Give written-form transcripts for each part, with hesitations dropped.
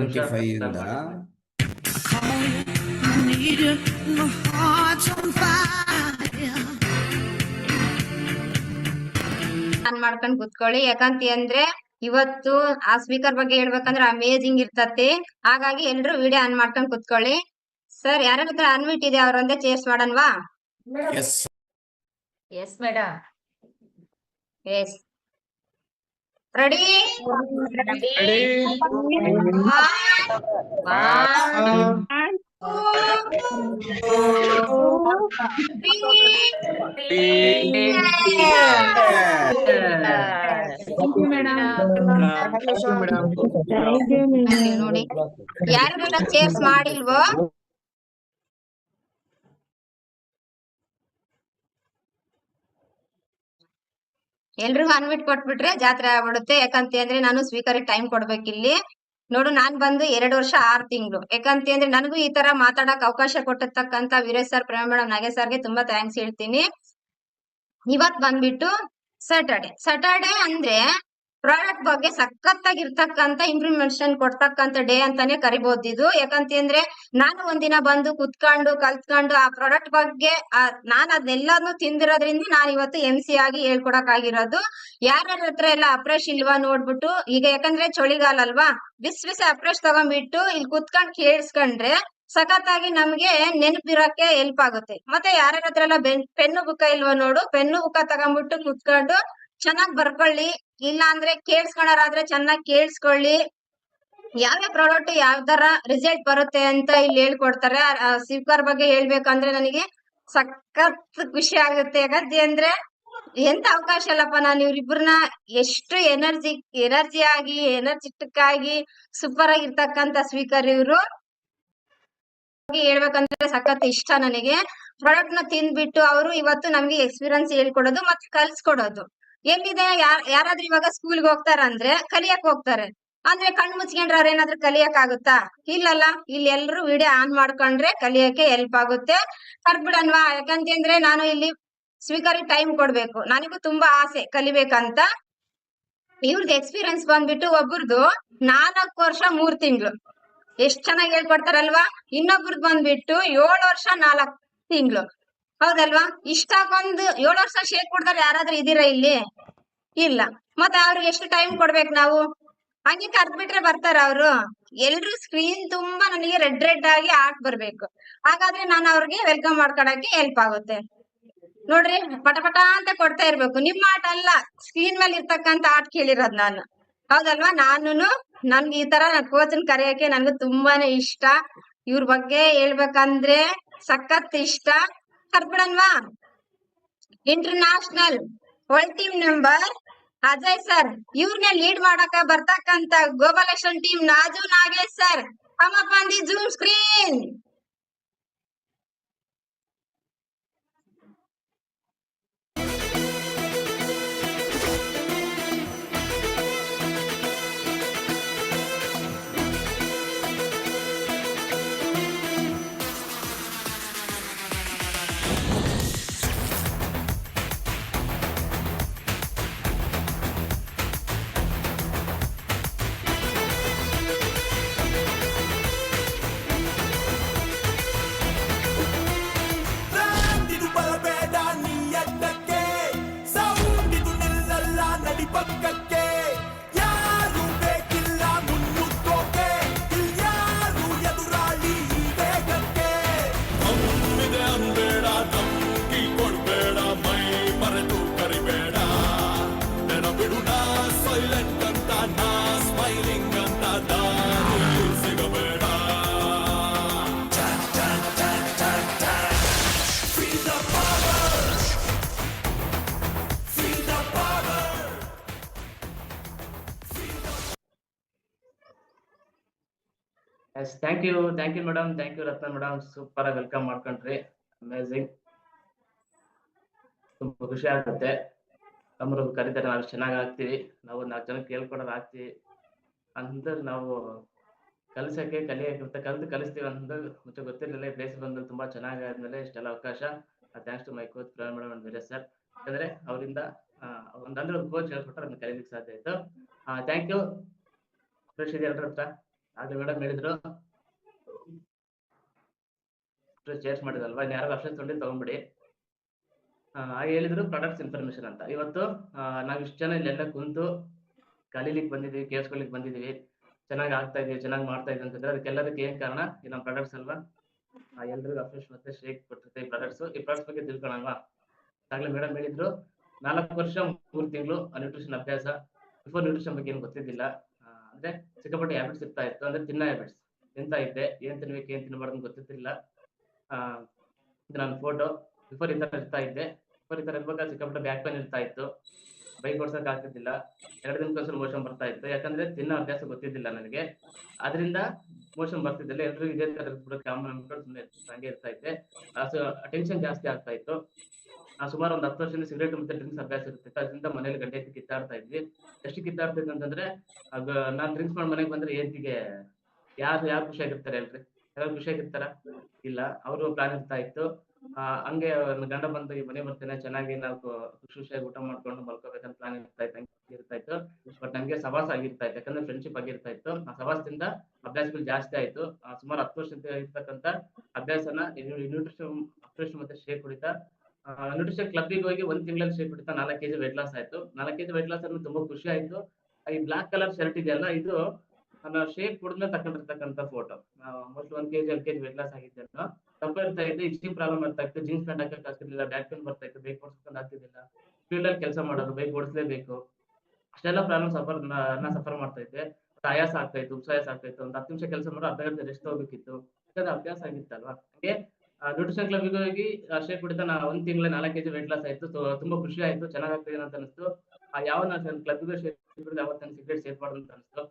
25 ಇಂದ ಮಾಡ್ಕೊಂಡ್ ಕುತ್ಕೊಳ್ಳಿ. ಯಾಕಂತ ಅಂದ್ರೆ ಇವತ್ತು ಆ ಸ್ಪೀಕರ್ ಬಗ್ಗೆ ಹೇಳ್ಬೇಕಂದ್ರೆ ಅಮೇಜಿಂಗ್ ಇರ್ತತಿ. ಹಾಗಾಗಿ ಎಲ್ರು ವಿಡಿಯೋ ಆನ್ ಮಾಡ್ಕೊಂಡ್ ಕುತ್ಕೊಳ್ಳಿ. ಸರ್ ಯಾರ ಹತ್ರ ಅನ್ಮಿಟ್ ಇದೆ ಅವ್ರೊಂದೇ ಚೇರ್ಸ್ ಮಾಡನ್ವಾ? Yes madam. Yes ready? ನೋಡಿ ಯಾರಿಗೆಲ್ಲ ಚೇರ್ಸ್ ಮಾಡಿಲ್ವೋ ಎಲ್ರಿಗೂ ಅನ್ಮಿಟ್ ಕೊಟ್ಬಿಟ್ರೆ ಜಾತ್ರೆ ಆಗ್ಬಿಡುತ್ತೆ. ಯಾಕಂತ ಅಂದ್ರೆ ನಾನು ಸ್ಪೀಕರ್ ಟೈಮ್ ಕೊಡ್ಬೇಕಿಲ್ಲಿ. ನೋಡು ನಾನ್ ಬಂದು 2 ವರ್ಷ 6 ತಿಂಗಳು. ಯಾಕಂತ ಅಂದ್ರೆ ನನಗೂ ಈ ತರ ಮಾತಾಡಕ್ ಅವಕಾಶ ಕೊಟ್ಟಿರ್ತಕ್ಕಂತ ವೀರೇಶ್ ಸರ್, ಪ್ರೇಮ ಮೇಡಮ್, ನಾಗೇಶ್ ಸರ್ಗೆ ತುಂಬಾ ಥ್ಯಾಂಕ್ಸ್ ಹೇಳ್ತೀನಿ. ಇವತ್ ಬಂದ್ಬಿಟ್ಟು ಸ್ಯಾಟರ್ಡೆ ಅಂದ್ರೆ ಪ್ರಾಡಕ್ಟ್ ಬಗ್ಗೆ ಸಖತ್ತಾಗಿರ್ತಕ್ಕಂತ ಇನ್ಫಾರ್ಮೇಶನ್ ಕೊಡ್ತಕ್ಕಂತ ಡೇ ಅಂತಾನೆ ಕರಿಬಹುದು ಇದು. ಯಾಕಂತ ಅಂದ್ರೆ ನಾನು ಒಂದಿನ ಬಂದು ಕುತ್ಕೊಂಡು ಕಲ್ತ್ಕೊಂಡು ಆ ಪ್ರಾಡಕ್ಟ್ ಬಗ್ಗೆ ನಾನು ಅದನ್ನೆಲ್ಲಾನು ತಿಂದಿರೋದ್ರಿಂದ ನಾನು ಇವತ್ತು MC ಆಗಿ ಹೇಳ್ಕೊಡಕ್ ಆಗಿರೋದು. ಯಾರ್ಯಾರ ಹತ್ರ ಎಲ್ಲ ಅಪ್ರೇಶ್ ಇಲ್ವಾ ನೋಡ್ಬಿಟ್ಟು, ಈಗ ಯಾಕಂದ್ರೆ ಚಳಿಗಾಲ ಅಲ್ವಾ, ಬಿಸಿ ಅಪ್ರೇಶ್ ತಗೊಂಡ್ಬಿಟ್ಟು ಇಲ್ಲಿ ಕುತ್ಕೊಂಡ್ ಕೇಳಿಸ್ಕೊಂಡ್ರೆ ಸಖತ್ತಾಗಿ ನಮ್ಗೆ ನೆನಪಿರಕ್ಕೆ ಹೆಲ್ಪ್ ಆಗುತ್ತೆ. ಮತ್ತೆ ಯಾರ್ಯಾರ ಹತ್ರ ಎಲ್ಲ ಪೆನ್ನು ಬುಕ್ಕ ಇಲ್ವಾ ನೋಡು, ಪೆನ್ನು ಬುಕ್ಕ ತಗೊಂಡ್ಬಿಟ್ಟು ಕುತ್ಕೊಂಡು ಚೆನ್ನಾಗ್ ಬರ್ಕೊಳ್ಳಿ. ಇಲ್ಲ ಅಂದ್ರೆ ಕೇಳಿಸ್ಕೊಳಾರಾದ್ರೆ ಚೆನ್ನಾಗಿ ಕೇಳಿಸ್ಕೊಳ್ಳಿ. ಯಾವ್ಯಾವ ಪ್ರಾಡಕ್ಟ್ ಯಾವ ತರ ರಿಸಲ್ಟ್ ಬರುತ್ತೆ ಅಂತ ಇಲ್ಲಿ ಹೇಳ್ಕೊಡ್ತಾರೆ. ಸ್ಪೀಕರ್ ಬಗ್ಗೆ ಹೇಳ್ಬೇಕಂದ್ರೆ ನನಗೆ ಸಖತ್ ಖುಷಿ ಆಗುತ್ತೆ. ಯಾಕಂತ ಅಂದ್ರೆ ಎಂತ ಅವಕಾಶ ಅಲ್ಲಪ್ಪ, ನಾನು ಇವ್ರಿಬ್ರನ್ನ ಎಷ್ಟು ಎನರ್ಜಿಟಿಕ್ ಆಗಿ ಸೂಪರ್ ಆಗಿರ್ತಕ್ಕಂತ ಸ್ಪೀಕರ್ ಇವ್ರು. ಹೇಳ್ಬೇಕಂದ್ರೆ ಸಖತ್ ಇಷ್ಟ ನನಗೆ. ಪ್ರಾಡಕ್ಟ್ ನ ತಿಂದ್ಬಿಟ್ಟು ಅವರು ಇವತ್ತು ನಮ್ಗೆ ಎಕ್ಸ್ಪೀರಿಯನ್ಸ್ ಹೇಳ್ಕೊಡೋದು ಮತ್ತೆ ಕಲ್ಸ್ಕೊಡೋದು. ಎಲ್ಲಿದೆ ಯಾರಾದ್ರೂ ಇವಾಗ ಸ್ಕೂಲ್ಗೆ ಹೋಗ್ತಾರಂದ್ರೆ ಕಲಿಯಕ್ ಹೋಗ್ತಾರೆ ಅಂದ್ರೆ ಕಣ್ ಮುಚ್ಕೊಂಡ್ರೆ ಅವ್ರ ಏನಾದ್ರೂ ಕಲಿಯಕ್ ಆಗುತ್ತಾ? ಇಲ್ಲಲ್ಲ. ಇಲ್ಲಿ ಎಲ್ರು ವಿಡಿಯೋ ಆನ್ ಮಾಡ್ಕೊಂಡ್ರೆ ಕಲಿಯಕ್ಕೆ ಹೆಲ್ಪ್ ಆಗುತ್ತೆ. ಕರ್ಬಿಡನ್ವಾ? ಯಾಕಂತಂದ್ರೆ ನಾನು ಇಲ್ಲಿ ಸ್ಪೀಕರ್ ಟೈಮ್ ಕೊಡ್ಬೇಕು. ನನಗೂ ತುಂಬಾ ಆಸೆ ಕಲಿಬೇಕಂತ. ಇವ್ರದ್ದು ಎಕ್ಸ್ಪೀರಿಯನ್ಸ್ ಬಂದ್ಬಿಟ್ಟು ಒಬ್ಬರದು 4 ವರ್ಷ 3 ತಿಂಗಳು. ಎಷ್ಟ್ ಚೆನ್ನಾಗಿ ಹೇಳ್ಕೊಡ್ತಾರಲ್ವಾ. ಇನ್ನೊಬ್ರದ್ ಬಂದ್ಬಿಟ್ಟು 7 ವರ್ಷ 4 ತಿಂಗಳು. ಹೌದಲ್ವಾ? ಇಷ್ಟಾಗೊಂದು 7 ವರ್ಷ ಶೇಕ್ ಕೊಡ್ತಾರೆ ಯಾರಾದ್ರೂ ಇದೀರಾ ಇಲ್ಲಿ? ಇಲ್ಲ. ಮತ್ತೆ ಅವ್ರಿಗೆ ಎಷ್ಟು ಟೈಮ್ ಕೊಡ್ಬೇಕು ನಾವು? ಹಂಗೆ ಕರ್ದ್ಬಿಟ್ರೆ ಬರ್ತಾರ ಅವ್ರು? ಎಲ್ರು ಸ್ಕ್ರೀನ್ ತುಂಬಾ ನನಗೆ ರೆಡ್ ಆಗಿ ಆರ್ಟ್ ಬರ್ಬೇಕು. ಹಾಗಾದ್ರೆ ನಾನು ಅವ್ರಿಗೆ ವೆಲ್ಕಮ್ ಮಾಡ್ಕೊಳಕ್ಕೆ ಹೆಲ್ಪ್ ಆಗುತ್ತೆ. ನೋಡ್ರಿ ಪಟ ಅಂತ ಕೊಡ್ತಾ ಇರ್ಬೇಕು. ನಿಮ್ಮ ಆಟ ಅಲ್ಲ, ಸ್ಕ್ರೀನ್ ಮೇಲೆ ಇರ್ತಕ್ಕಂತ ಆಟ ಕೇಳಿರೋದ್ ನಾನು. ಹೌದಲ್ವಾ? ನನ್ಗೆ ಈ ತರ ಕೋಚನ್ ಕರೆಯಕ್ಕೆ ನನ್ಗೆ ತುಂಬಾನೇ ಇಷ್ಟ. ಇವ್ರ ಬಗ್ಗೆ ಹೇಳ್ಬೇಕಂದ್ರೆ ಸಖತ್ ಇಷ್ಟ. ಕರ್ಬಿಡನ್ವಾ? International world team member Ajay sir, ಇವ್ರನ್ನೇ ಲೀಡ್ ಮಾಡಕ ಬರ್ತಕ್ಕಂತ ಗ್ಲೋಬಲೇಷನ್ ಟೀಮ್ ನಾಜು Nagesh sir, come up on the Zoom screen. Thank you madam, thank you Ratna madam. Super ಆಗಿ ವೆಲ್ಕಮ್ ಮಾಡ್ಕೊಂಡ್ರಿ. ಅಮೇಜಿಂಗ್. ತುಂಬಾ ಖುಷಿ ಆಗುತ್ತೆ. ನಮ್ಮರು ಕರೀತಾರೆ, ನಾವು ಚೆನ್ನಾಗಿ ಆಗ್ತೀವಿ, ನಾವು 4 ಜನ ಕೇಳ್ಕೊಡೋದು ಆಗ್ತೀವಿ ಅಂದ್ರೆ ನಾವು ಕಲಿಯಕ್ಕೆ ಕಲಿಸ್ತೀವಿ ಅಂತ ಮುಂಚೆ ಗೊತ್ತಿರಲಿಲ್ಲ. ಪ್ಲೇಸ್ ಬಂದಲ್ಲಿ ತುಂಬಾ ಚೆನ್ನಾಗಿ ಆದ್ಮೇಲೆ ಇಷ್ಟೆಲ್ಲ ಅವಕಾಶ. Thanks to my coach Prema madam and Veeresh sir. ಯಾಕಂದ್ರೆ ಅವರಿಂದ ಒಂದು ಕೋಚ್ ಹೇಳ್ಕೊಟ್ರೆ ಅದನ್ನ ಕಲಿಯಲಿಕ್ಕೆ ಸಾಧ್ಯ ಆಯ್ತು. Thank you. ಎಲ್ಲರ ಹತ್ರ ಆಗ್ಲೇ ಮೇಡಮ್ ಹೇಳಿದ್ರು ಚೇರ್ಸ್ ಮಾಡಿದಲ್ವಾ, ಇನ್ನು ಯಾರು ಅಪ್ಷನ್ಸ್ ತಗೊಂಡ್ಬಿಡಿ. ಹಾಗೆ ಹೇಳಿದ್ರು ಪ್ರಾಡಕ್ಟ್ಸ್ ಇನ್ಫಾರ್ಮೇಶನ್ ಅಂತ. ಇವತ್ತು ನಾವ್ ಇಷ್ಟು ಜನ ಇಲ್ಲೆಲ್ಲ ಕುಂತು ಕಲೀಲಿಕ್ಕೆ ಬಂದಿದೀವಿ, ಕೇಳಿಸ್ಕೊಳಿಕ್ ಬಂದಿದೀವಿ, ಚೆನ್ನಾಗಿ ಆಗ್ತಾ ಇದೀವಿ, ಚೆನ್ನಾಗಿ ಮಾಡ್ತಾ ಇದೀವಿ ಅಂತಂದ್ರೆ ಅದಕ್ಕೆಲ್ಲದಕ್ಕೆ ಏನ್ ಕಾರಣ? ಈ ನಮ್ಮ ಪ್ರಾಡಕ್ಟ್ಸ್ ಅಲ್ವಾ. ಎಲ್ರಿಗೂ ಅಫ್ರೆಶ್ ಮತ್ತೆ ಶೇಕ್ ಕೊಟ್ಟಿರುತ್ತೆ ಈ ಪ್ರಾಡಕ್ಟ್ಸ್ ಬಗ್ಗೆ ತಿಳ್ಕೊಳಲ್ವಾ. ಆಗ್ಲೇ ಮೇಡಮ್ ಹೇಳಿದ್ರು 4 ವರ್ಷ 3 ತಿಂಗಳು ನ್ಯೂಟ್ರಿಷನ್ ಅಭ್ಯಾಸ. ಬಿಫೋರ್ ನ್ಯೂಟ್ರಿಷನ್ ಬಗ್ಗೆ ಏನು ಗೊತ್ತಿದ್ದಿಲ್ಲ. ಅಂದ್ರೆ ಸಿಕ್ಕಾಪಟ್ಟೆ ಹ್ಯಾಬಿಟ್ಸ್ ಇರ್ತಾ ಇತ್ತು, ಅಂದ್ರೆ ತಿನ್ನೋ ಹ್ಯಾಬಿಟ್ಸ್. ತಿಂತಾ ಇದ್ದೆ, ಏನ್ ತಿನ್ಬೇಕು ಏನ್ ತಿನ್ಬಾರ್ದು ಅಂತ ಗೊತ್ತಿರ್ತಿರ್ಲಿಲ್ಲ. ಇದು ನನ್ನ ಫೋಟೋ. ಬಿಫೋರ್ ಈ ತರ ಇರ್ತಾ ಇದ್ದೆ. ಬಿಫೋರ್ ಈ ತರ ಇರ್ಬೇಕಾದ್ರೆ ಸಿಕ್ಕಾಪಟ್ಟೆ ಬ್ಯಾಕ್ ಪೇನ್ ಇರ್ತಾ ಇತ್ತು, ಬೈಕ್ ಓಡ್ಸಕ್ ಆಗ್ತಿದ್ದಿಲ್ಲ, 2 ದಿನಕ್ಕೊಂದ್ಸಲ ಮೋಷನ್ ಬರ್ತಾ ಇತ್ತು. ಯಾಕಂದ್ರೆ ತಿನ್ನೋ ಅಭ್ಯಾಸ ಗೊತ್ತಿದ್ದಿಲ್ಲ ನನಗೆ, ಅದರಿಂದ ಮೋಷನ್ ಬರ್ತಿದ್ದಿಲ್ಲ. ಎಲ್ರಿಗೂ ಇದೇ ತರ ಇರ್ಬಿಟ್ಟು ಕಾಮನ್ ಅನ್ಕೊಂಡು ಸುಮ್ಮನೆ ಹಂಗೆ ಇರ್ತಾ ಇದ್ದೆ. ಟೆನ್ಷನ್ ಜಾಸ್ತಿ ಆಗ್ತಾ ಇತ್ತು. ಸುಮಾರು ಒಂದು 10 ವರ್ಷದಿಂದ ಸಿಗರೇಟ್ ಮತ್ತೆ ಡ್ರಿಂಕ್ಸ್ ಅಭ್ಯಾಸ ಇರ್ತಿತ್ತು. ಅದರಿಂದ ಮನೇಲಿ ಗಂಟೆ ಎತ್ತಿ ಕಿತ್ತಾಡ್ತಾ ಇದ್ವಿ. ಎಷ್ಟು ಕಿತ್ತಾಡ್ತಾ ಇದ್ವಿ ಅಂತಂದ್ರೆ, ನಾನ್ ಡ್ರಿಂಕ್ಸ್ ಮಾಡಿ ಮನೆಗೆ ಬಂದ್ರೆ ಹೆಂಡ್ತಿಗೆ ಯಾರು ಖುಷಿಯಾಗಿರ್ತಾರೆ ಹೇಳ್ರಿ? ಯಾರು ಖುಷಿಯಾಗಿರ್ತಾರ? ಇಲ್ಲ. ಅವರು ಪ್ಲಾನ್ ಇರ್ತಾ ಇತ್ತು. ಹಂಗೆ ನನ್ ಗಂಡ ಬಂದು ಮನೆಗೆ ಬರ್ತೇನೆ, ಚೆನ್ನಾಗಿ ನಾವು ಖುಷಿಯಾಗಿ ಊಟ ಮಾಡ್ಕೊಂಡು ಮಲ್ಕೋಬೇಕಂತ ಪ್ಲಾನ್ ಇರ್ತಾ ಇತ್ತು. ಬಟ್ ನಂಗೆ ಸವಾಸ ಆಗಿರ್ತಾ ಇತ್ತು, ಯಾಕಂದ್ರೆ ಫ್ರೆಂಡ್ಶಿಪ್ ಆಗಿರ್ತಾ ಇತ್ತು. ಆ ಸವಾಸದಿಂದ ಅಭ್ಯಾಸಗಳು ಜಾಸ್ತಿ ಆಯ್ತು. ಸುಮಾರು 10 ವರ್ಷದಿಂದ ಇರ್ತಕ್ಕಂಥ ಅಭ್ಯಾಸನ ನ್ಯೂಟ್ರಿಷನ್ ಅಫ್ರೆಶ್ ಮತ್ತೆ ಶೇಕ್ ಕುಡಿತಾ ನ್ಯೂಟ್ರಿಷನ್ ಕ್ಲಬ್ಬಿಗೆ ಹೋಗಿ 1 ತಿಂಗಳಲ್ಲಿ ಶೇಕ್ ಕುಡಿತಾ 4 kg weight loss ಆಯ್ತು. 4 kg weight loss ಅಂದ್ರೆ ತುಂಬಾ ಖುಷಿ ಆಯ್ತು. ಈ ಬ್ಲಾಕ್ ಕಲರ್ ಶರ್ಟ್ ಇದೆಯಲ್ಲ, ಇದು ನಾನು shake ಕುಡಿದ್ಮೇಲೆ ತಕೊಂಡಿರ್ತಕ್ಕಂಥ photo. Mostly 1 kg 2 kg weight loss ಆಗಿದ್ದೆ ನಾನು. ದಪ್ಪ ಇರ್ತಾ ಇದ್ದೆ, ಇಚ್ಚಿಂಗ್ ಪ್ರಾಬ್ಲಮ್ ಬರ್ತಾ ಇತ್ತು, ಜೀನ್ಸ್ ಪ್ಯಾಂಟ್ ಹಾಕಕ್ ಆಗ್ತಿರ್ಲಿಲ್ಲ, ಬ್ಯಾಕ್ ಪೇನ್ ಬರ್ತಾ ಇತ್ತು, ಬೈಕ್ ಓಡಿಸ್ಕೊಂಡು ಆಗ್ತಿರ್ಲಿಲ್ಲ, ಫೀಲ್ಡ್ ಅಲ್ಲಿ ಕೆಲಸ ಮಾಡೋದು, ಬೈಕ್ ಓಡಿಸ್ಲೇಬೇಕು, ಅಷ್ಟೆಲ್ಲ ಪ್ರಾಬ್ಲಮ್ ಸಫರ್ ಮಾಡ್ತಾ ಇದ್ದೆ. ಆಯಾಸ ಆಗ್ತಾ ಇತ್ತು, ಉಪಸಾಯಾಸ ಆಗ್ತಾ ಇತ್ತು. ಒಂದು 10 ನಿಮಿಷ ಕೆಲಸ ಮಾಡೋ ಅರ್ಧ ಗಂಟೆ ರೆಸ್ಟ್ ಹೋಗ್ಬೇಕಿತ್ತು. ಯಾಕಂದ್ರೆ ಅಭ್ಯಾಸ ಆಗಿತ್ತಲ್ವಾ. ಹಂಗೆ ನ್ಯೂಟ್ರಿಷನ್ ಕ್ಲಬ್ಗೆ ಹೋಗಿ ಶೇಕ್ ಕುಡಿತಾ 1 ತಿಂಗಳ 4 kg weight loss ಆಯ್ತು. ತುಂಬಾ ಖುಷಿ ಆಯ್ತು, ಚೆನ್ನಾಗಾಗ್ತಿದೆ ಅಂತ ಅನಿಸ್ತು. ಯಾವ ನಾನು ಕ್ಲಬ್ಗೆ ಶೇಕ್ ಕುಡಿದು ಅವತ್ತು ನನಗೆ ಸಿಗರೇಟ್ ಸೇರ್ಬಾರ್ದು ಅಂತ ಅನಿಸ್ತು.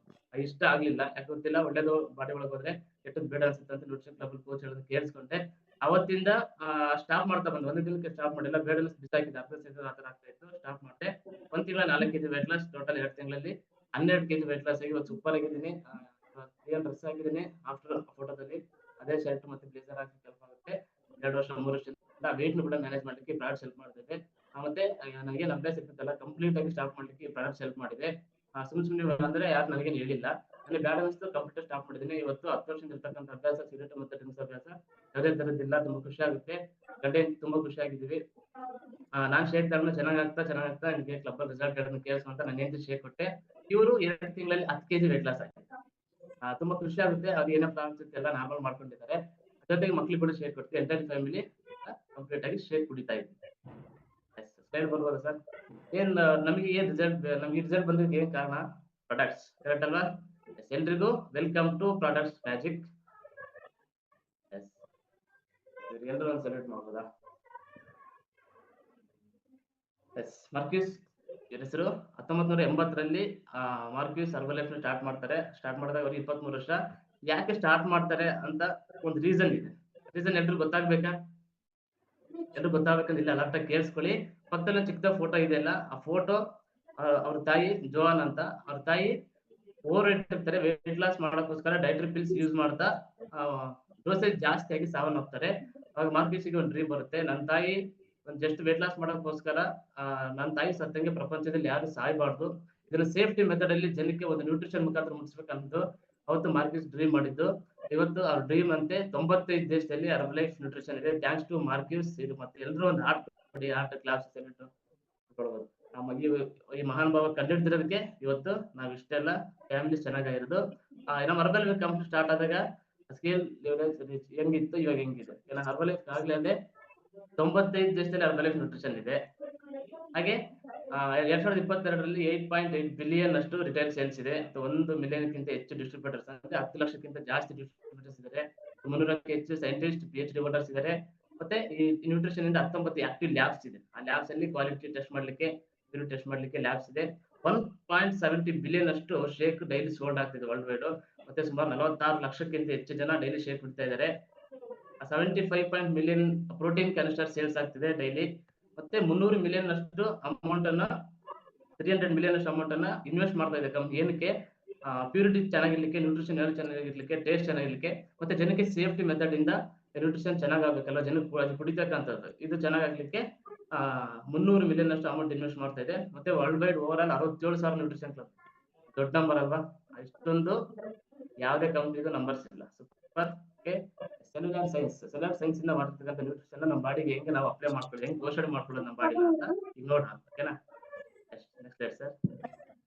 ಇಷ್ಟ ಆಗ್ಲಿಲ್ಲ, ಯಾಕೆ ಗೊತ್ತಿಲ್ಲ. ಒಳ್ಳೇದು ಬಾಡಿ ಒಳಗೆ ಹೋದ್ರೆ ಕೆಟ್ಟದ್ದು ಬೇಡ ಅನ್ಸುತ್ತೆ ಅಂತ ನ್ಯೂಟ್ರಿಷನ್ ಕ್ಲಬ್ ಕೋಚ್ ಹೇಳೋದು ಕೇಳಿಸ್ಕೊಂಡೆ. ಅವತ್ತಿಂದ ಸ್ಟಾಪ್ ಮಾಡ್ತಾ ಬಂದೆ. 1 ದಿನಕ್ಕೆ ಸ್ಟಾಪ್ ಮಾಡಿಲ್ಲ, ಬೇಡ ಬಿಸಾಕಿದ್ದೆ. ಅರ್ಧ ಸೇರಿದ್ರೆ ಆ ತರ ಆಗ್ತಾ ಇತ್ತು, ಸ್ಟಾಪ್ ಮಾಡಿದೆ. 1 ತಿಂಗಳ 4 kg weight loss, ಟೋಟಲ್ 2 ತಿಂಗಳಲ್ಲಿ 12 kg weight loss ಆಗಿ ಇವತ್ತು ಸೂಪರ್ ಆಗಿದ್ದೀನಿ. ಏನ್ ಡ್ರೆಸ್ ಆಗಿದ್ದೀನಿ ಆಫ್ಟರ್ ಫೋಟೋದಲ್ಲಿ, ಅದೇ ಶರ್ಟ್ ಮತ್ತೆ ಬ್ಲೇಸರ್ ಹಾಕಿ ಹೆಲ್ಪ್ ಆಗುತ್ತೆ. 2 ವರ್ಷ 3 ವರ್ಷದಿಂದ ವೇಟ್ ಕೂಡ ಮ್ಯಾನೇಜ್ ಮಾಡ್ಲಿಕ್ಕೆ ಪ್ರಾಡಕ್ಟ್ಸ್ ಹೆಲ್ಪ್ ಮಾಡ್ತಿದೆ. ಮತ್ತೆ ನನಗೇನು ಅಭ್ಯಾಸ ಇರ್ತಲ್ಲ ಕಂಪ್ಲೀಟ್ ಆಗಿ ಸ್ಟಾಪ್ ಮಾಡ್ಲಿಕ್ಕೆ ಪ್ರಾಡಕ್ಟ್ಸ್ ಹೆಲ್ಪ್ ಮಾಡಿದೆ. ಸುಮ್ನೆ ಅಂದ್ರೆ ಯಾರು ನನಗೇನು ಹೇಳಿಲ್ಲ, ನನಗೆ ಬ್ಯಾಡ ಅನಿಸ್ತು, ಕಂಪ್ಲೀಟ್ ಸ್ಟಾಪ್ ಮಾಡಿದ್ದೀನಿ. ಇವತ್ತು 10 ವರ್ಷದಿಂದ ಇರ್ತಕ್ಕಂಥ ಅಭ್ಯಾಸ ಸಿಗರೇಟ್ ಮತ್ತೆ ಡ್ರಿಂಕ್ಸ್ ಅಭ್ಯಾಸ ಯಾವುದೇ ತರದ್ದಿಲ್ಲ. ತುಂಬಾ ಖುಷಿ ಆಗುತ್ತೆ, ಗಂಟೆ ತುಂಬಾ ಖುಷಿ ಆಗಿದ್ದೀವಿ. ನಾನ್ ಶೇಕ್ ತಗೊಂಡು ಚೆನ್ನಾಗಾಗ್ತಾ ನನಗೆ ಕ್ಲಬ್ ಅಲ್ಲಿ ರಿಸಲ್ಟ್ ಕೇಳಿಸ್ಕೊಂತ ನನ್ನ ಹೆಂಡತಿ ಶೇಕ್ ಕೊಟ್ಟೆ. ಇವರು 2 ತಿಂಗಳಲ್ಲಿ 10 kg weight loss ಆಗಿದೆ. ತುಂಬಾ ಖುಷಿ ಆಗುತ್ತೆ. ಅದು ಏನೋ ಪ್ರಾಬ್ಲಮ್ಸ್ ಇತ್ತು ಎಲ್ಲ ನಾರ್ಮಲ್ ಮಾಡ್ಕೊಂಡಿದ್ದಾರೆ. ಜೊತೆಗೆ ಮಕ್ಳಿಗೆ ಕೂಡ ಶೇಕ್ ಕೊಡ್ತೀವಿ. ಎಂಟೈರ್ ಫ್ಯಾಮಿಲಿ ಕಂಪ್ಲೀಟ್ ಆಗಿ ಶೇಕ್ ಕುಡಿತಾ ಇದ್ವಿ. ಸ್ಲೈಡ್ ಬರ್ಬೋದಾ ಸರ್? ನಮಗೆ ರಿಸಲ್ಟ್ ಬಂದಿದ್ದು ಏನ್ ಕಾರಣ? ಪ್ರಾಡಕ್ಟ್ಸ್, ಕರೆಕ್ಟ್ ಅಲ್ವಾ? ಎಲ್ರಿಗೂ ವೆಲ್ಕಮ್ ಟು ಪ್ರಾಡಕ್ಟ್ಸ್ ಮ್ಯಾಜಿಕ್. ಎಲ್ಲರೂ ಒಂದು ಸೆಲೆಕ್ಟ್ ಮಾಡ್ಬೋದಾ? ಮಾರ್ಕ್ಯೂಸ್ ಇವ್ರ ಹೆಸರು 1980ರಲ್ಲಿ ಮಾರ್ಕ್ಯೂಸ್ ಹರ್ಬಲೈಫ್ ಸ್ಟಾರ್ಟ್ ಮಾಡ್ತಾರೆ. ಸ್ಟಾರ್ಟ್ ಮಾಡಿದಾಗ ಅವ್ರಿಗೆ 23 ವರ್ಷ. ಯಾಕೆ ಸ್ಟಾರ್ಟ್ ಮಾಡ್ತಾರೆ ಅಂತ ಒಂದು ರೀಸನ್ ಇದೆ. ರೀಸನ್ ಎಲ್ರು ಗೊತ್ತಾಗ್ಬೇಕಾ? ಎಲ್ರು ಗೊತ್ತಾಗ್ಬೇಕಂದ್ರೆ ಇಲ್ಲ, ಅಲರ್ಟ್ ಆಗಿ ಕೇಳಿಸ್ಕೊಳ್ಳಿ. ಪಕ್ಕದಲ್ಲಿ ಚಿಕ್ಕದ ಫೋಟೋ ಇದೆಯಲ್ಲ, ಆ ಫೋಟೋ ಅವ್ರ ತಾಯಿ ಜೋವಾನ್ ಅಂತ. ಅವ್ರ ತಾಯಿ ಓವರ್ ವೇಟ್ ಇರ್ತಾರೆ, ವೇಟ್ ಲಾಸ್ ಮಾಡೋಕ್ಕೋಸ್ಕರ ಡೈಟ್ರಿ ಪಿಲ್ಸ್ ಯೂಸ್ ಮಾಡ್ತಾ ಡೋಸೇಜ್ ಜಾಸ್ತಿ ಆಗಿ ಸಾವನ್ನಪ್ತಾರೆ. ಅವಾಗ ಮಾರ್ಕ್ಯೂಸ್ಗೆ ಒಂದು ಡ್ರೀಮ್ ಬರುತ್ತೆ, ನನ್ನ ತಾಯಿ ಜಸ್ಟ್ ವೇಟ್ ಲಾಸ್ ಮಾಡೋಕ್ಕೋಸ್ಕರ ನನ್ನ ತಾಯಿ ಸತ್ತಂಗೆ ಪ್ರಪಂಚದಲ್ಲಿ ಯಾರು ಸಾಯ್ಬಾರ್ದು, ಇದನ್ನ ಸೇಫ್ಟಿ ಮೆಥಡ್ ಅಲ್ಲಿ ಜನಕ್ಕೆ ಒಂದು ನ್ಯೂಟ್ರಿಷನ್ ಮುಖಾಂತರ ಮುಟ್ಟಿಸ್ಬೇಕಂತ ಅವತ್ತು ಮಾರ್ಕ್ಯೂಸ್ ಡ್ರೀಮ್ ಮಾಡಿದ್ದು. ಇವತ್ತು ಅವ್ರ ಡ್ರೀಮ್ ಅಂತೆ 95 ದೇಶದಲ್ಲಿ ಹರ್ಬಲೈಫ್ ನ್ಯೂಟ್ರಿಷನ್ ಇದೆ. Thanks to Mark Hughes. ಇದು ಮತ್ತೆ ಎಲ್ಲರೂ ಒಂದು ಆರ್ಟ್ ಕೊಡಿ, ಆರ್ಟ್ ಕ್ಲಾಸ್ ಕೊಡ್ಬೋದು. ಈ ಮಹಾನ್ ಭಾವ ಕಂಡಿಡ್ದಿರೋದಕ್ಕೆ ಇವತ್ತು ನಾವ್ ಇಷ್ಟೆಲ್ಲ ಫ್ಯಾಮಿಲಿ ಚೆನ್ನಾಗಿರೋದು. ಏನೋ ಹರ್ಬಲೈಫ್ ಕಂಪ್ನಿ ಸ್ಟಾರ್ಟ್ ಆದಾಗ ಸ್ಕೇಲ್ ಹೆಂಗಿತ್ತು, ಇವಾಗ ಹೆಂಗಿದೆ? ಏನೋ ಹರ್ಬಲೈಫ್ ಆಗ್ಲೇ 95 ದೇಶದಲ್ಲಿ ಹರ್ಬಲೈಫ್ ನ್ಯೂಟ್ರಿಷನ್ ಇದೆ. ಹಾಗೆ 2022ರಲ್ಲಿ 8.8 ಬಿಲಿಯನ್ ಅಷ್ಟು ರಿಟೈಲ್ ಸೇಲ್ಸ್ ಇದೆ. 1 ಮಿಲಿಯನ್ಗಿಂತ ಹೆಚ್ಚು ಡಿಸ್ಟ್ರಿಬ್ಯೂಟರ್ಸ್, ಅಂದ್ರೆ 10 ಲಕ್ಷಕ್ಕಿಂತ ಜಾಸ್ತಿ ಡಿಸ್ಟ್ರಿಬ್ಯೂಟರ್ಸ್ ಇದ್ದಾರೆ. 300ಕ್ಕೂ ಹೆಚ್ಚು ಸೈಂಟಿಸ್ಟ್, PhD ಹೋಲ್ಡರ್ಸ್ ಇದ್ದಾರೆ. ಮತ್ತೆ ಈ ನ್ಯೂಟ್ರಿಷನ್ ಇಂದ 19 ಆಕ್ಟಿವ್ ಲ್ಯಾಬ್ಸ್ ಇದೆ. ಆ ಲ್ಯಾಬ್ಸ್ ಅಲ್ಲಿ ಕ್ವಾಲಿಟಿ ಟೆಸ್ಟ್ ಮಾಡ್ಲಿಕ್ಕೆ, ಪ್ಯೂರಿಟಿ ಟೆಸ್ಟ್ ಮಾಡ್ಲಿಕ್ಕೆ ಲ್ಯಾಬ್ಸ್ ಇದೆ. 1.70 ಬಿಲಿಯನ್ ಅಷ್ಟು ಶೇಕ್ ಡೈಲಿ ಸೋಲ್ಡ್ ಆಗ್ತಿದೆ ವರ್ಲ್ಡ್ ವೈಡ್. ಮತ್ತೆ ಸುಮಾರು 46 ಲಕ್ಷಕ್ಕಿಂತ ಹೆಚ್ಚು ಜನ ಡೈಲಿ ಶೇಕ್ ಬಿಡ್ತಾ ಇದ್ದಾರೆ. 75 ಮಿಲಿಯನ್ ಪ್ರೋಟೀನ್ ಕ್ಯಾನಿಸ್ಟರ್ ಸೇಲ್ಸ್ ಆಗ್ತಿದೆ ಡೈಲಿ. ಮತ್ತೆ 300 ಮಿಲಿಯನ್ ಅಷ್ಟು ಅಮೌಂಟ್ ಅನ್ನ 300 ಮಿಲಿಯನ್ ಅಷ್ಟು ಅಮೌಂಟ್ ಅನ್ನ ಇನ್ವೆಸ್ಟ್ ಮಾಡ್ತಾ ಇದೆ ಕಂಪ್ನಿ. ಏನಕ್ಕೆ? ಪ್ಯೂರಿಟಿ ಚೆನ್ನಾಗಿರ್ಲಿಕ್ಕೆ, ನ್ಯೂಟ್ರಿಷನ್ ಚೆನ್ನಾಗಿರ್ಲಿಕ್ಕೆ, ಟೇಸ್ಟ್ ಚೆನ್ನಾಗಿರ್ಲಿಕ್ಕೆ, ಮತ್ತೆ ಜನಕ್ಕೆ ಸೇಫ್ಟಿ ಮೆಥಡ್ ಇಂದ ನ್ಯೂಟ್ರಿಷನ್ ಚೆನ್ನಾಗಾಗಬೇಕಲ್ಲ, ಜನಕ್ಕೆ ಕುಡಿತಕ್ಕಂಥದ್ದು ಇದು ಚೆನ್ನಾಗಾಗ್ಲಿಕ್ಕೆ 300 ಮಿಲಿಯನ್ ಅಷ್ಟು ಅಮೌಂಟ್ ಇನ್ವೆಸ್ಟ್ ಮಾಡ್ತಾ ಇದೆ. ಮತ್ತೆ world wide over all 67,000 nutrition club. ದೊಡ್ಡ ನಂಬರ್ ಅಲ್ವಾ? ಇಷ್ಟೊಂದು ಯಾವುದೇ ಕಂಪ್ನಿದು ನಂಬರ್ಸ್ ಇಲ್ಲ. ಸೂಪರ್. ಓಕೆ. ಸೆಲ್ಯುಲರ್ ಸೈನ್ಸ್ ಇಂದ ಮಾಡಿರ್ತಕ್ಕಂಥ ನ್ಯೂಟ್ರಿಷನ್ ನಮ್ಮ ಬಾಡಿಗೆ ಹೆಂಗೆ ನಾವು ಅಪ್ಲೈ ಮಾಡ್ಕೊಳ್ಳಿ, ಹೆಂಗೆ ಘೋಷಣೆ ಮಾಡ್ಕೊಳ್ಳೋದು ನಮ್ಮ ಬಾಡಿನ ಅಂತ ಈಗ ನೋಡೋಣ. ಓಕೆನಾ? Next sir.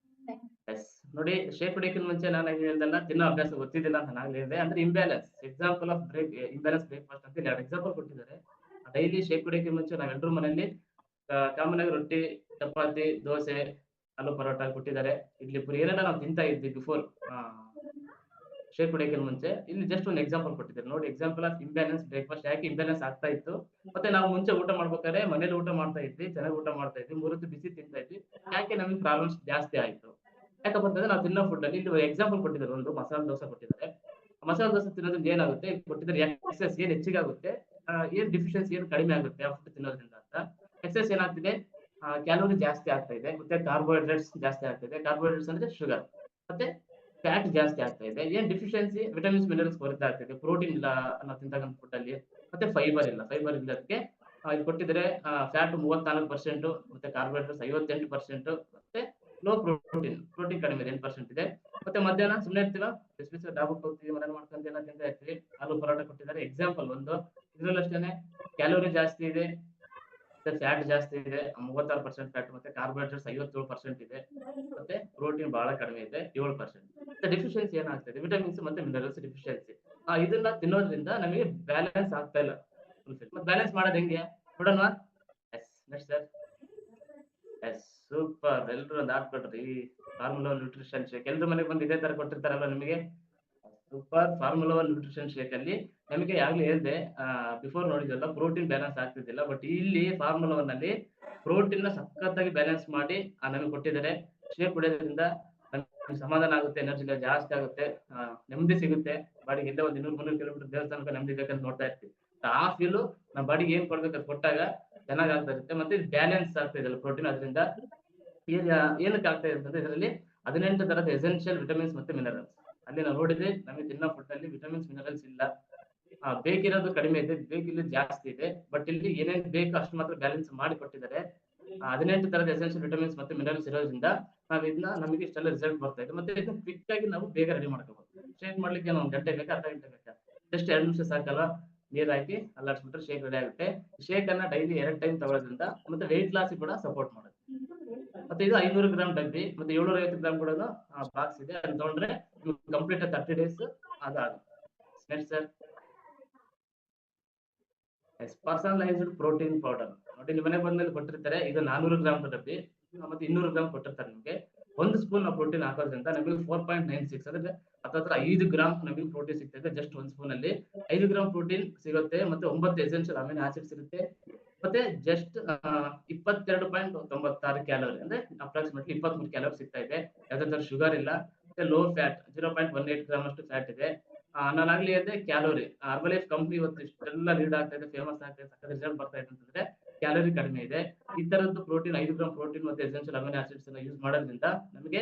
ಎಸ್ ನೋಡಿ, ಶೇಕ್ ಕುಡಿಯೋಕ್ಕಿಂತ ಮುಂಚೆ ನಾನು ಹೇಳ್ದಲ್ಲ, ತಿನ್ನೋ ಅಭ್ಯಾಸ ಗೊತ್ತಿದ್ದಿಲ್ಲ ಅಂತ ನಾನು ಹೇಳಿದೆ. ಅಂದ್ರೆ imbalance example of imbalance breakfast ಅಂತ 2 ಎಕ್ಸಾಂಪಲ್ ಕೊಟ್ಟಿದ್ದಾರೆ. ಡೈಲಿ ಶೇಕ್ ಕುಡಿಯೋಕ್ಕಿಂತ ಮುಂಚೆ ನಾವೆಲ್ಲರೂ ಮನೆಯಲ್ಲಿ ಕಾಮನ್ ಆಗಿ ರೊಟ್ಟಿ, ಚಪಾತಿ, ದೋಸೆ, ಆಲೂ ಪರೋಟ ಕೊಟ್ಟಿದ್ದಾರೆ, ಇಡ್ಲಿ ಪುರಿ ಏನೆಲ್ಲ ನಾವು ತಿಂತಾ ಇದ್ವಿ ಬಿಫೋರ್ ಶೇಕ್ ಕುಡಿಯೋಕ್ಕಿಂತ ಮುಂಚೆ. ಇಲ್ಲಿ ಜಸ್ಟ್ ಒಂದು ಎಕ್ಸಾಂಪಲ್ ಕೊಟ್ಟಿದ್ದಾರೆ ನೋಡಿ, ಎಕ್ಸಾಂಪಲ್ ಆಫ್ ಇಂಬ್ಯಾಲೆನ್ಸ್ ಬ್ರೇಕ್ಫಾಸ್ಟ್. ಯಾಕೆ ಇಂಬ್ಯಾಲೆನ್ಸ್ ಆಗ್ತಾ ಇತ್ತು, ಮತ್ತೆ ನಾವು ಮುಂಚೆ ಊಟ ಮಾಡ್ಬೇಕಾದ್ರೆ ಮನೇಲಿ ಊಟ ಮಾಡ್ತಾ ಇದ್ವಿ, ಚೆನ್ನಾಗಿ ಊಟ ಮಾಡ್ತಾ ಇದ್ವಿ, 3 ಹೊತ್ತು ಬಿಸಿ ತಿಂತಾ ಇದ್ವಿ, ಯಾಕೆ ನಮಗೆ ಪ್ರಾಬ್ಲಮ್ಸ್ ಜಾಸ್ತಿ ಆಯ್ತು? ಯಾಕಪ್ಪ ಅಂತಂದ್ರೆ ನಾವು ತಿನ್ನೋ ಫುಡ್ ಅಲ್ಲಿ ಇಲ್ಲಿ ಎಕ್ಸಾಂಪಲ್ ಕೊಟ್ಟಿದ್ದಾರೆ, ಒಂದು ಮಸಾಲೆ ದೋಸೆ ಕೊಟ್ಟಿದ್ದಾರೆ. ಮಸಾಲೆ ದೋಸೆ ತಿನ್ನೋದ್ರಿಂದ ಏನಾಗುತ್ತೆ ಕೊಟ್ಟಿದ್ದಾರೆ, ಎಕ್ಸೆಸ್ ಏನ್ ಹೆಚ್ಚಿಗೆ ಆಗುತ್ತೆ, ಏನ್ ಡಿಫಿಷಿಯನ್ಸಿ ಏನ್ ಕಡಿಮೆ ಆಗುತ್ತೆ ಆ ಫುಡ್ ತಿನ್ನೋದ್ರಿಂದ ಅಂತ. ಎಕ್ಸೆಸ್ ಏನಾಗ್ತಿದೆ, ಕ್ಯಾಲೋರಿ ಜಾಸ್ತಿ ಆಗ್ತಾ ಇದೆ, ಮತ್ತೆ ಕಾರ್ಬೋಹೈಡ್ರೇಟ್ಸ್ ಜಾಸ್ತಿ ಆಗ್ತಿದೆ. ಕಾರ್ಬೋಹೈಡ್ರೇಟ್ಸ್ ಅಂದ್ರೆ ಶುಗರ್, ಮತ್ತೆ ಫ್ಯಾಟ್ ಜಾಸ್ತಿ ಆಗ್ತಾ ಇದೆ. ಏನ್ ಡಿಫಿಷಿಯನ್ಸಿ, ವಿಟಮಿನ್ಸ್ ಮಿನರಲ್ಸ್ ಕೊರತೆ ಆಗ್ತಿದೆ, ಪ್ರೋಟೀನ್ ಇಲ್ಲ ನಾವು ತಿಂತಕ್ಕಂಥ ಫುಡ್ ಅಲ್ಲಿ, ಮತ್ತೆ ಫೈಬರ್ ಇಲ್ಲ. ಫೈಬರ್ ಇಲ್ಲದಕ್ಕೆ ಇದು ಕೊಟ್ಟಿದ್ರೆ ಫ್ಯಾಟ್ 34%, ಮತ್ತೆ ಕಾರ್ಬೋಹೈಡ್ರೇಟ್ಸ್ 58%, ಮತ್ತೆ ಲೋ ಪ್ರೋಟೀನ್ ಕಡಿಮೆ ಇದೆ 8% ಇದೆ. ಮತ್ತೆ ಮಧ್ಯಾಹ್ನ ಸುಮ್ಮನೆ ಇರ್ತೀವ, ಬಿಸಿ ಡಾಬಕ್ಕೆ ಹೋಗ್ತೀವಿ, ಮನೇಲಿ ಮಾಡ್ಕೊಂಡು ಎಲ್ಲ ತಿಂತಾ ಇರ್ತೀವಿ, ಆಲೂ ಪರೋಟ ಕೊಟ್ಟಿದ್ದಾರೆ ಎಕ್ಸಾಂಪಲ್ ಒಂದು. ಇದ್ರಲ್ಲಿ ಅಷ್ಟೇನೆ ಕ್ಯಾಲೋರಿ ಜಾಸ್ತಿ ಇದೆ, ಮತ್ತೆ ಫ್ಯಾಟ್ ಜಾಸ್ತಿ ಇದೆ 36% ಫ್ಯಾಟ್, ಮತ್ತೆ ಕಾರ್ಬೋಹೈಡ್ರೇಟ್ಸ್ 57% ಇದೆ, ಮತ್ತೆ ಪ್ರೋಟೀನ್ ಬಹಳ ಕಡಿಮೆ ಇದೆ 7%. ಮತ್ತೆ ಡಿಫಿಷಿಯನ್ಸಿ ಏನಾಗ್ತದೆ, ವಿಟಮಿನ್ಸ್ ಮತ್ತೆ ಮಿನರಲ್ಸ್ ಡಿಫಿಷಿಯನ್ಸಿ. ಇದನ್ನ ತಿನ್ನೋದ್ರಿಂದ ನಮಗೆ ಬ್ಯಾಲೆನ್ಸ್ ಆಗ್ತಾ ಇಲ್ಲ. ಮತ್ತೆ ಬ್ಯಾಲೆನ್ಸ್ ಮಾಡೋದು ಹೆಂಗೆ ನೋಡೋಣ. Yes next sir. Yes super, ಎಲ್ರು ಒಂದು ಹಾಕ್ಕೊಟ್ರಿ. ಫಾರ್ಮುಲಾ ನ್ಯೂಟ್ರಿಷನ್ ಶೇಕ್ ಎಲ್ರು ಮನೆಗೆ ಬಂದು ಇದೇ ತರ ಕೊಟ್ಟಿರ್ತಾರಲ್ಲ ನಿಮಗೆ. ಸೂಪರ್. ಫಾರ್ಮುಲಾ ನ್ಯೂಟ್ರಿಷನ್ ಶೇಕ್ ಅಲ್ಲಿ ನಮಗೆ ಯಾಗ್ಲೂ ಹೇಳ್ದೆ, ಬಿಫೋರ್ ನೋಡಿದ್ರಲ್ಲ ಪ್ರೋಟೀನ್ ಬ್ಯಾಲೆನ್ಸ್ ಆಗ್ತಿದ್ದಿಲ್ಲ, ಬಟ್ ಇಲ್ಲಿ ಫಾರ್ಮುಲಾ ನಲ್ಲಿ ಪ್ರೋಟೀನ್ ನ ಸಖತ್ತಾಗಿ ಬ್ಯಾಲೆನ್ಸ್ ಮಾಡಿ ನಮಗೆ ಕೊಟ್ಟಿದ್ದಾರೆ. ಶೇಕ್ ಕುಡಿಯೋದ್ರಿಂದ ನಮ್ಗೆ ಸಮಾಧಾನ ಆಗುತ್ತೆ, ಎನರ್ಜಿ ಜಾಸ್ತಿ ಆಗುತ್ತೆ, ನೆಮ್ಮದಿ ಸಿಗುತ್ತೆ ಬಾಡಿಗೆ. ಇಲ್ಲೇ ಒಂದು 200-300 ಕಿಲೋಮೀಟರ್ ದೇವಸ್ಥಾನಕ್ಕೆ ನೆಮ್ಮದಿ ಬೇಕಂತ ನೋಡ್ತಾ ಇರ್ತೀವಿ. ಆ ಫೀಲು ನಮ್ಮ ಬಾಡಿಗೆ ಏನ್ ಕೊಡ್ಬೇಕು ಅದು ಕೊಟ್ಟಾಗ ಚೆನ್ನಾಗ್ ಆಗ್ತಾ ಇರುತ್ತೆ. ಮತ್ತೆ ಬ್ಯಾಲೆನ್ಸ್ ಆಗ್ತಾ ಇದೆಯಲ್ಲ ಪ್ರೋಟೀನ್, ಅದರಿಂದ ಏನಕ್ಕೆ ಆಗ್ತಾ ಇದೆ ಅಂತಂದ್ರೆ ಇದರಲ್ಲಿ 18 ತರದ ಎಸೆನ್ಷಿಯಲ್ ವಿಟಮಿನ್ಸ್ ಮತ್ತೆ ಮಿನರಲ್ಸ್. ಅಲ್ಲಿ ನಾವು ನೋಡಿದ್ರೆ ನಮಗೆ ತಿನ್ನೋ ಫುಡ್ ಅಲ್ಲಿ ವಿಟಮಿನ್ಸ್ ಮಿನರಲ್ಸ್ ಇಲ್ಲ, ಬೇಕಿರೋದು ಕಡಿಮೆ ಇದೆ, ಬೇಕಿಲ್ಲ ಜಾಸ್ತಿ ಇದೆ. ಬಟ್ ಇಲ್ಲಿ ಏನೇನ್ ಬೇಕು ಅಷ್ಟು ಮಾತ್ರ ಬ್ಯಾಲೆನ್ಸ್ ಮಾಡಿ ಕೊಟ್ಟಿದ್ದಾರೆ. 18 ತರದ ಎಸೆನ್ಷಿಯಲ್ ವಿಟಮಿನ್ಸ್ ಮತ್ತೆ ಮಿನರಲ್ಸ್ ಇರೋದ್ರಿಂದ ನಾವ್ ಇದನ್ನ ನಮಗೆ ಇಷ್ಟೆಲ್ಲ ರಿಸಲ್ಟ್ ಬರ್ತಾ ಇದೆ. ಮತ್ತೆ ಇದನ್ನ ಕ್ವಿಕ್ ಆಗಿ ನಾವು ಬೇಗ ರೆಡಿ ಮಾಡ್ಕೋಬಹುದು. ಶೇಕ್ ಮಾಡ್ಲಿಕ್ಕೆ 1 ಗಂಟೆ ಬೇಕಾ, ಅರ್ಧ ಗಂಟೆ ಬೇಕಾ, ಜಸ್ಟ್ 2 ನಿಮಿಷ ಸಾಕಲ್ವಾ, ನೀರ್ ಹಾಕಿ ಅಲ್ಲಾಡ್ಸ್ಬಿಟ್ರೆ ಶೇಕ್ ರೆಡಿ ಆಗುತ್ತೆ. ಶೇಕ್ ಅನ್ನ ಡೈಲಿ 2 ಟೈಮ್ ತಗೊಳ್ಳೋದ್ರಿಂದ ಮತ್ತೆ ವೆಯ್ಟ್ ಲಾಸ್ ಕೂಡ ಸಪೋರ್ಟ್ ಮಾಡುತ್ತೆ. ಮತ್ತೆ ಇದು 500 ಗ್ರಾಮ್ ಡಬ್ಬಿ, ಮತ್ತೆ 750 ಗ್ರಾಮ್ ಕೂಡ ಬಾಕ್ಸ್ ಇದೆ, ಅದನ್ನ ತಗೊಂಡ್ರೆ ಕಂಪ್ಲೀಟ್ 30 ಡೇಸ್ ಅದಾಗುತ್ತೆ. Next sir. Personalised protein powder ನೋಡಿ, ನಿಮ್ಮ ಮನೆಗೆ ಬಂದ್ಮೇಲೆ ಕೊಟ್ಟಿರ್ತಾರೆ. ಇದು 400 ಗ್ರಾಮ್ ಡಬ್ಬಿ, ಮತ್ತೆ 200 ಗ್ರಾಮ್ ಕೊಟ್ಟಿರ್ತಾರೆ ನಿಮಗೆ. 1 ಸ್ಪೂನ್ ಪ್ರೋಟೀನ್ ಹಾಕೋದ್ರಿಂದ ನಮಗೆ 4.96 ಅಂದ್ರೆ ಹತ್ರ 5 ಗ್ರಾಮ್ ನಮಗೆ ಪ್ರೋಟೀನ್ ಸಿಗ್ತದೆ. ಜಸ್ಟ್ 1 ಸ್ಪೂನ್ ಅಲ್ಲಿ 5 ಗ್ರಾಮ್ ಪ್ರೋಟೀನ್ ಸಿಗುತ್ತೆ, ಮತ್ತೆ 9 ಎಸೆನ್ಷಿಯಲ್ ಅಮಿನೋ ಆಸಿಡ್ಸ್ ಇರುತ್ತೆ, ಮತ್ತೆ ಜಸ್ಟ್ 22.96 ಕ್ಯಾಲೋರಿ, ಅಂದ್ರೆ ಅಪ್ರಾಕ್ಸಿಮೇಟ್ಲಿ 23 ಕ್ಯಾಲೋರಿ ಸಿಗ್ತಾ ಇದೆ. ಯಾವ್ದೇ ತರ ಶುಗರ್ ಇಲ್ಲ, ಮತ್ತೆ ಲೋ ಫ್ಯಾಟ್ 0.18 ಗ್ರಾಮ್ ಅಷ್ಟು ಫ್ಯಾಟ್ ಇದೆ. ನಾನು ಆಗ್ಲಿ ಹೇಳಿದೆ ಕ್ಯಾಲೋರಿ, ಹರ್ಬಲೈಫ್ ಕಂಪ್ನಿ ಇವತ್ತು ಇಷ್ಟೆಲ್ಲ ಲೀಡ್ ಆಗ್ತಾ ಇದೆ, ಫೇಮಸ್ ಆಗ್ತಾ ಇದೆ, ಸಕ್ಕತ್ ರಿಸಲ್ಟ್ ಬರ್ತಾ ಇದೆ ಅಂತಂದ್ರೆ ಕ್ಯಾಲೋರಿ ಕಡಿಮೆ ಇದೆ. ಈ ತರದ್ದು ಪ್ರೋಟೀನ್ 5 ಗ್ರಾಮ್ ಪ್ರೋಟೀನ್ ಮತ್ತೆ ಎಸೆನ್ಷಿಯಲ್ ಅಮಿನೋ ಆಸಿಡ್ಸ್ ಎಲ್ಲ ಯೂಸ್ ಮಾಡೋದ್ರಿಂದ ನಮಗೆ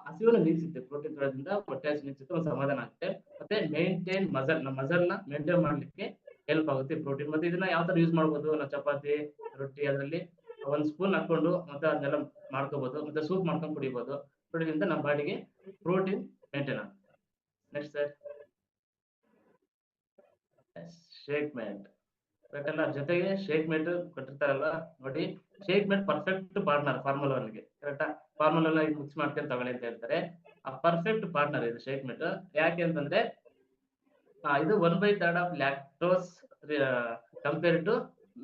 ಹಸಿವನ್ನು ನೀಗಿಸುತ್ತೆ. ಪ್ರೋಟೀನ್ ತಗೊಳ್ಳೋದ್ರಿಂದ ಹೊಟ್ಟೆ ಹಸಿವು ನೀಗಿಸುತ್ತೆ, ಒಂದು ಸಮಾಧಾನ ಆಗುತ್ತೆ. ಮತ್ತೆ ಮೇಂಟೈನ್ ಮಸಲ್, ನಮ್ಮ ಮಸಲ್ ನ ಮೇಂಟೈನ್ ಮಾಡ್ಲಿಕ್ಕೆ ಹೆಲ್ಪ್ ಆಗುತ್ತೆ ಪ್ರೋಟೀನ್. ಮತ್ತೆ ಇದನ್ನ ಯಾವ ತರ ಯೂಸ್ ಮಾಡ್ಬೋದು, ನಾವು ಚಪಾತಿ, ರೊಟ್ಟಿ ಅದರಲ್ಲಿ 1 ಸ್ಪೂನ್ ಹಾಕೊಂಡು ಮತ್ತೆ ಅದನ್ನೆಲ್ಲ ಮಾಡ್ಕೋಬಹುದು, ಮತ್ತೆ ಸೂಪ್ ಮಾಡ್ಕೊಂಡು ಕುಡಿಬಹುದು. ಕುಡಿಯೋದ್ರಿಂದ ನಮ್ಮ ಬಾಡಿಗೆ ಪ್ರೋಟೀನ್ ಮೇಂಟೈನ್ ಆಗುತ್ತೆ. Next sir. ಶೇಕ್ ಮೇಟ್ ಬೇಕಲ್ಲ, ಜೊತೆಗೆ ಶೇಕ್ ಮೇಟ್ ಕೊಟ್ಟಿರ್ತಾರಲ್ಲ ನೋಡಿ. Shake mate perfect partner formula ಒನ್ಗೆ, ಕರೆಕ್ಟಾ? ಫಾರ್ಮುಲಾ ಮಿಕ್ಸ್ ಮಾಡ್ಕೊಂಡು ತಗೊಳ್ಳಿ ಅಂತ ಹೇಳ್ತಾರೆ. ಆ ಪರ್ಫೆಕ್ಟ್ ಪಾರ್ಟ್ನರ್ ಇದು ಶೇಕ್ ಮೇಟ್. ಯಾಕೆ ಅಂತಂದ್ರೆ ಇದು 1/3 ಆಫ್ ಲ್ಯಾಕ್ಟೋಸ್ ಕಂಪೇರ್ ಟು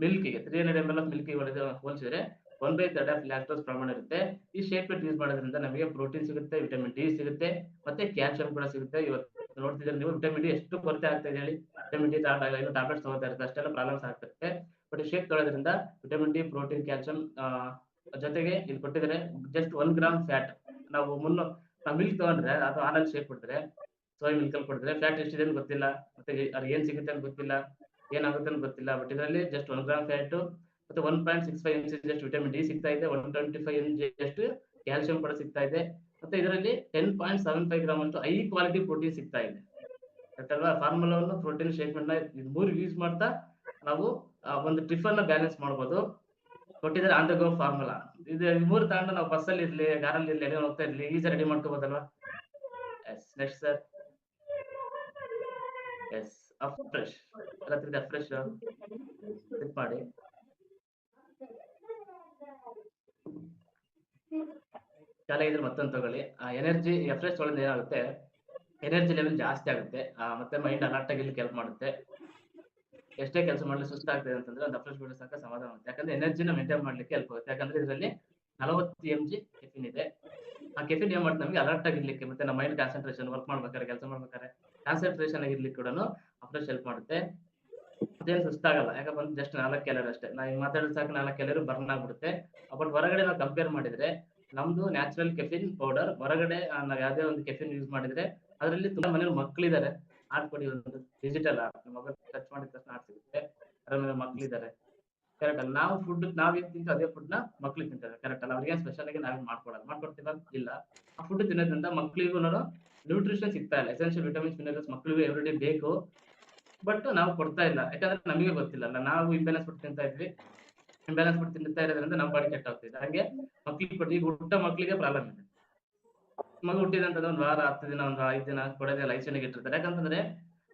ಮಿಲ್ಕಿಗೆ. 300 ml ಆಫ್ ಮಿಲ್ಕಿಗೆ ಹೋಲಿಸಿದ್ರೆ 1/3 ಆಫ್ ಲ್ಯಾಕ್ಟೋಸ್ ಪ್ರಮಾಣ ಇರುತ್ತೆ. ಈ ಶೇಕ್ ಮೇಟ್ ಯೂಸ್ ಮಾಡೋದ್ರಿಂದ ನಮಗೆ ಪ್ರೋಟೀನ್ ಸಿಗುತ್ತೆ, ವಿಟಮಿನ್ ಡಿ ಸಿಗುತ್ತೆ, ಮತ್ತೆ ಕ್ಯಾಲ್ಸಿಯಂ ಕೂಡ ಸಿಗುತ್ತೆ. ಇವತ್ತು ನೋಡ್ತಿದ್ರೆ ನೀವು ವಿಟಮಿನ್ ಡಿ ಎಷ್ಟು ಕೊರತೆ ಆಗ್ತಾ ಇದೆ ಹೇಳಿ. ವಿಟಮಿನ್ ಡಿ ಟ್ಯಾಬ್ಲೆಟ್ಸ್ ತಗೋತಾ ಇರುತ್ತೆ, ಅಷ್ಟೆಲ್ಲ ಪ್ರಾಬ್ಲಮ್ಸ್ ಆಗ್ತಿರುತ್ತೆ. ಬಟ್ ಶೇಕ್ ತಗೊಳ್ಳೋದ್ರಿಂದ ವಿಟಮಿನ್ ಡಿ, ಪ್ರೋಟೀನ್, ಕ್ಯಾಲ್ಸಿಯಂ ಜೊತೆಗೆ ಇಲ್ಲಿ ಕೊಟ್ಟಿದ್ದಾರೆ ಜಸ್ಟ್ 1 ಗ್ರಾಮ್ ಫ್ಯಾಟ್. ನಾವು ಮಿಲ್ಕ್ ತಗೊಂಡ್ರೆ ಅಥವಾ ಹಾಲಲ್ಲಿ ಶೇಕ್ ಕೊಡ್ತಾರೆ, ಸೋಯಾ ಮಿಲ್ಕ್ ಅಲ್ಲಿ ಕೊಡಿದ್ರೆ ಫ್ಯಾಟ್ ಎಷ್ಟಿದೆ ಅಂತ ಗೊತ್ತಿಲ್ಲ, ಮತ್ತೆ ಅದು ಏನ್ ಸಿಗುತ್ತೆ ಅಂತ ಗೊತ್ತಿಲ್ಲ, ಏನಾಗುತ್ತೆ ಅಂತ ಗೊತ್ತಿಲ್ಲ. ಬಟ್ ಇದರಲ್ಲಿ ಜಸ್ಟ್ 1 ಗ್ರಾಮ್ ಫ್ಯಾಟ್ ಮತ್ತೆ 1.65 mg ಜಸ್ಟ್ ವಿಟಮಿನ್ ಡಿ ಸಿಗ್ತಾ ಇದೆ, 125 mg ಜಸ್ಟ್ ಕ್ಯಾಲ್ಸಿಯಂ ಕೂಡ ಸಿಗ್ತಾ ಇದೆ. ಮತ್ತೆ ಇದರಲ್ಲಿ 10.75 ಗ್ರಾಮ್ ಅಷ್ಟು ಹೈ ಕ್ವಾಲಿಟಿ ಪ್ರೋಟೀನ್ ಸಿಗ್ತಾ ಇದೆ. ಅಲ್ವಾ? ಫಾರ್ಮುಲಾವನ್ನು ಪ್ರೋಟೀನ್ ಶೇಕ್ ನ ಮೂರು ಯೂಸ್ ಮಾಡ್ತಾ ನಾವು ಒಂದು ಟಿಫನ್ ಬ್ಯಾಲೆನ್ಸ್ ಮಾಡ್ಬೋದು. ಕೊಟ್ಟಿದ್ದಾರೆ ಆನ್ ದ ಗೋ ಫಾರ್ಮುಲಾ. ಇದು 3 ತಗೊಂಡು ನಾವು ಬಸ್ಸಲ್ಲಿ ಇರ್ಲಿ, ಕಾರಲ್ಲಿ ಇರ್ಲಿ, ಹೋಗ್ತಾ ಇರ್ಲಿ, ಈಸಿ ರೆಡಿ ಮಾಡ್ಕೋಬೋದಲ್ವಾ? Yes next sir. Yes Afresh ಎಲ್ಲ ತಿಂದ ಅಫ್ರೆಶ್ ಸಿಪ್ ಮಾಡಿ. ಖಾಲಿ ಇದ್ರೆ ಮತ್ತೊಂದು ತಗೊಳ್ಳಿ. ಎನರ್ಜಿ ಅಫ್ರೆಶ್ ತೊಗೊಳ್ಳೋದು ಏನಾಗುತ್ತೆ, ಎನರ್ಜಿ ಲೆವೆಲ್ ಜಾಸ್ತಿ ಆಗುತ್ತೆ. ಮತ್ತೆ ಮೈಂಡ್ ಅಲರ್ಟ್ ಆಗಿ ಕೆಲಸ ಮಾಡುತ್ತೆ. ಎಷ್ಟೇ ಕೆಲಸ ಮಾಡಲಿ ಸುಸ್ತಾಗ್ತದೆ ಅಂತಂದ್ರೆ ಒಂದು ಅಫ್ರೆಶ್ ಬಿಡೋ ಸಾಕ ಸಮಾಧಾನ ಆಗುತ್ತೆ. ಯಾಕಂದ್ರೆ ಎನರ್ಜಿನ ಮೇಂಟೈನ್ ಮಾಡ್ಲಿಕ್ಕೆ ಹೆಲ್ಪ್ ಆಗುತ್ತೆ. ಯಾಕಂದ್ರೆ ಇದರಲ್ಲಿ 40 mg ಕೆಫಿನ್ ಇದೆ. ಆ ಕೆಫಿನ್ ಏನ್ ಮಾಡುತ್ತೆ, ನಮಗೆ ಅಲರ್ಟ್ ಆಗಿರ್ಲಿಕ್ಕೆ ಮತ್ತೆ ನಮ್ಮ ಮೈಂಡ್ ಕಾನ್ಸಂಟ್ರೇಷನ್ ವರ್ಕ್ ಮಾಡ್ಬೇಕಾದ್ರೆ ಕೆಲಸ ಮಾಡ್ಬೇಕಾದ್ರೆ ಕಾನ್ಸಂಟ್ರೇಷನ್ ಆಗಿರ್ಲಿಕ್ಕೆ ಕೂಡ ಅಫ್ರೆಶ್ ಹೆಲ್ಪ್ ಮಾಡುತ್ತೆ. ಅದೇನು ಸುಸ್ತಾಗಲ್ಲ. ಯಾಕಪ್ಪ ಅಂದ್ರೆ ಜಸ್ಟ್ 4 ಕ್ಯಾಲರಿ ಅಷ್ಟೇ. ನಾ ಹಿಂಗ್ ಮಾತಾಡಿದ್ರೆ ಸಾಕು 4 ಕ್ಯಾಲರಿ ಬರ್ನ್ ಆಗ್ಬಿಡುತ್ತೆ. ಬಟ್ ಹೊರಗಡೆ ನಾವು ಕಂಪೇರ್ ಮಾಡಿದ್ರೆ ನಮ್ದು ನ್ಯಾಚುರಲ್ ಕೆಫಿನ್ ಪೌಡರ್, ಹೊರಗಡೆ ನಾವು ಯಾವುದೇ ಒಂದು ಕೆಫಿನ್ ಯೂಸ್ ಮಾಡಿದ್ರೆ ಅದರಲ್ಲಿ ತುಂಬಾ ಮನೇಲಿ ಮಕ್ಕಳಿದ್ದಾರೆ. ಆರ್ಟ್ ಕೊಡಿ, ಒಂದು ಡಿಜಿಟಲ್ ಆರ್ಟ್, ಮೊಬೈಲ್ ಟಚ್ ಮಾಡಿದ ತಕ್ಷಣ ಆರ್ಟ್ ಸಿಗುತ್ತೆ. ಅದ್ರ ಮೇಲೆ ಮಕ್ಕಳಿದ್ದಾರೆ. ಕರೆಕ್ಟ್ ಅಲ್ಲ? ನಾವು ಫುಡ್ ನಾವೇನ್ ತಿಂತೀವಿ ಅದೇ ಫುಡ್ ನ ಮಕ್ಳಿಗೆ ತಿಂತಾರೆ. ಕರೆಕ್ಟ್ ಅಲ್ಲ? ಅವ್ರಿಗೆ ಸ್ಪೆಷಲ್ ಆಗಿ ನಾವೇನ್ ಮಾಡ್ಕೊಡ್ತೀವ? ಇಲ್ಲ. ಆ ಫುಡ್ ತಿನ್ನೋದ್ರಿಂದ ಮಕ್ಕಳಿಗೂ ನ್ಯೂಟ್ರಿಷನ್ ಸಿಗ್ತಾ ಇಲ್ಲ. ಎಸೆನ್ಷಿಯಲ್ ವಿಟಮಿನ್ಸ್ ಮಿನರಲ್ಸ್ ಮಕ್ಕಳಿಗೂ ಎವ್ರಿಡೇ ಬೇಕು. ಬಟ್ ನಾವು ಕೊಡ್ತಾ ಇಲ್ಲ. ಯಾಕಂದ್ರೆ ನಮಗೆ ಗೊತ್ತಿಲ್ಲ. ನಾವು ಇಂಬ್ಯಾಲೆನ್ಸ್ ಫುಡ್ ತಿಂತಾ ಇದ್ವಿ. ಇಂಬ್ಯಾಲೆನ್ಸ್ ಫುಡ್ ತಿಂತಾ ಇರೋದ್ರಿಂದ ನಮ್ಮ ಬಾಡಿ ಕೆಟ್ಟ ಹೋಗ್ತಿದೆ. ಹಾಗೆ ಮಕ್ಳಿಗೆ ಕೊಟ್ಟು ಈಗ ಹುಟ್ಟ ಮಕ್ಕಳಿಗೆ ಪ್ರಾಬ್ಲಮ್ ಇದೆ. ಮಗು ಹುಟ್ಟಿದ ಅಂತಂದ್ರೆ 1 ವಾರ 10 ದಿನ 5 ದಿನ ಕೊಡೋದೆಲ್ಲ ಐಸಿಯುಗೆ ಇಟ್ಟಿರ್ತಾರೆ. ಯಾಕಂತಂದ್ರೆ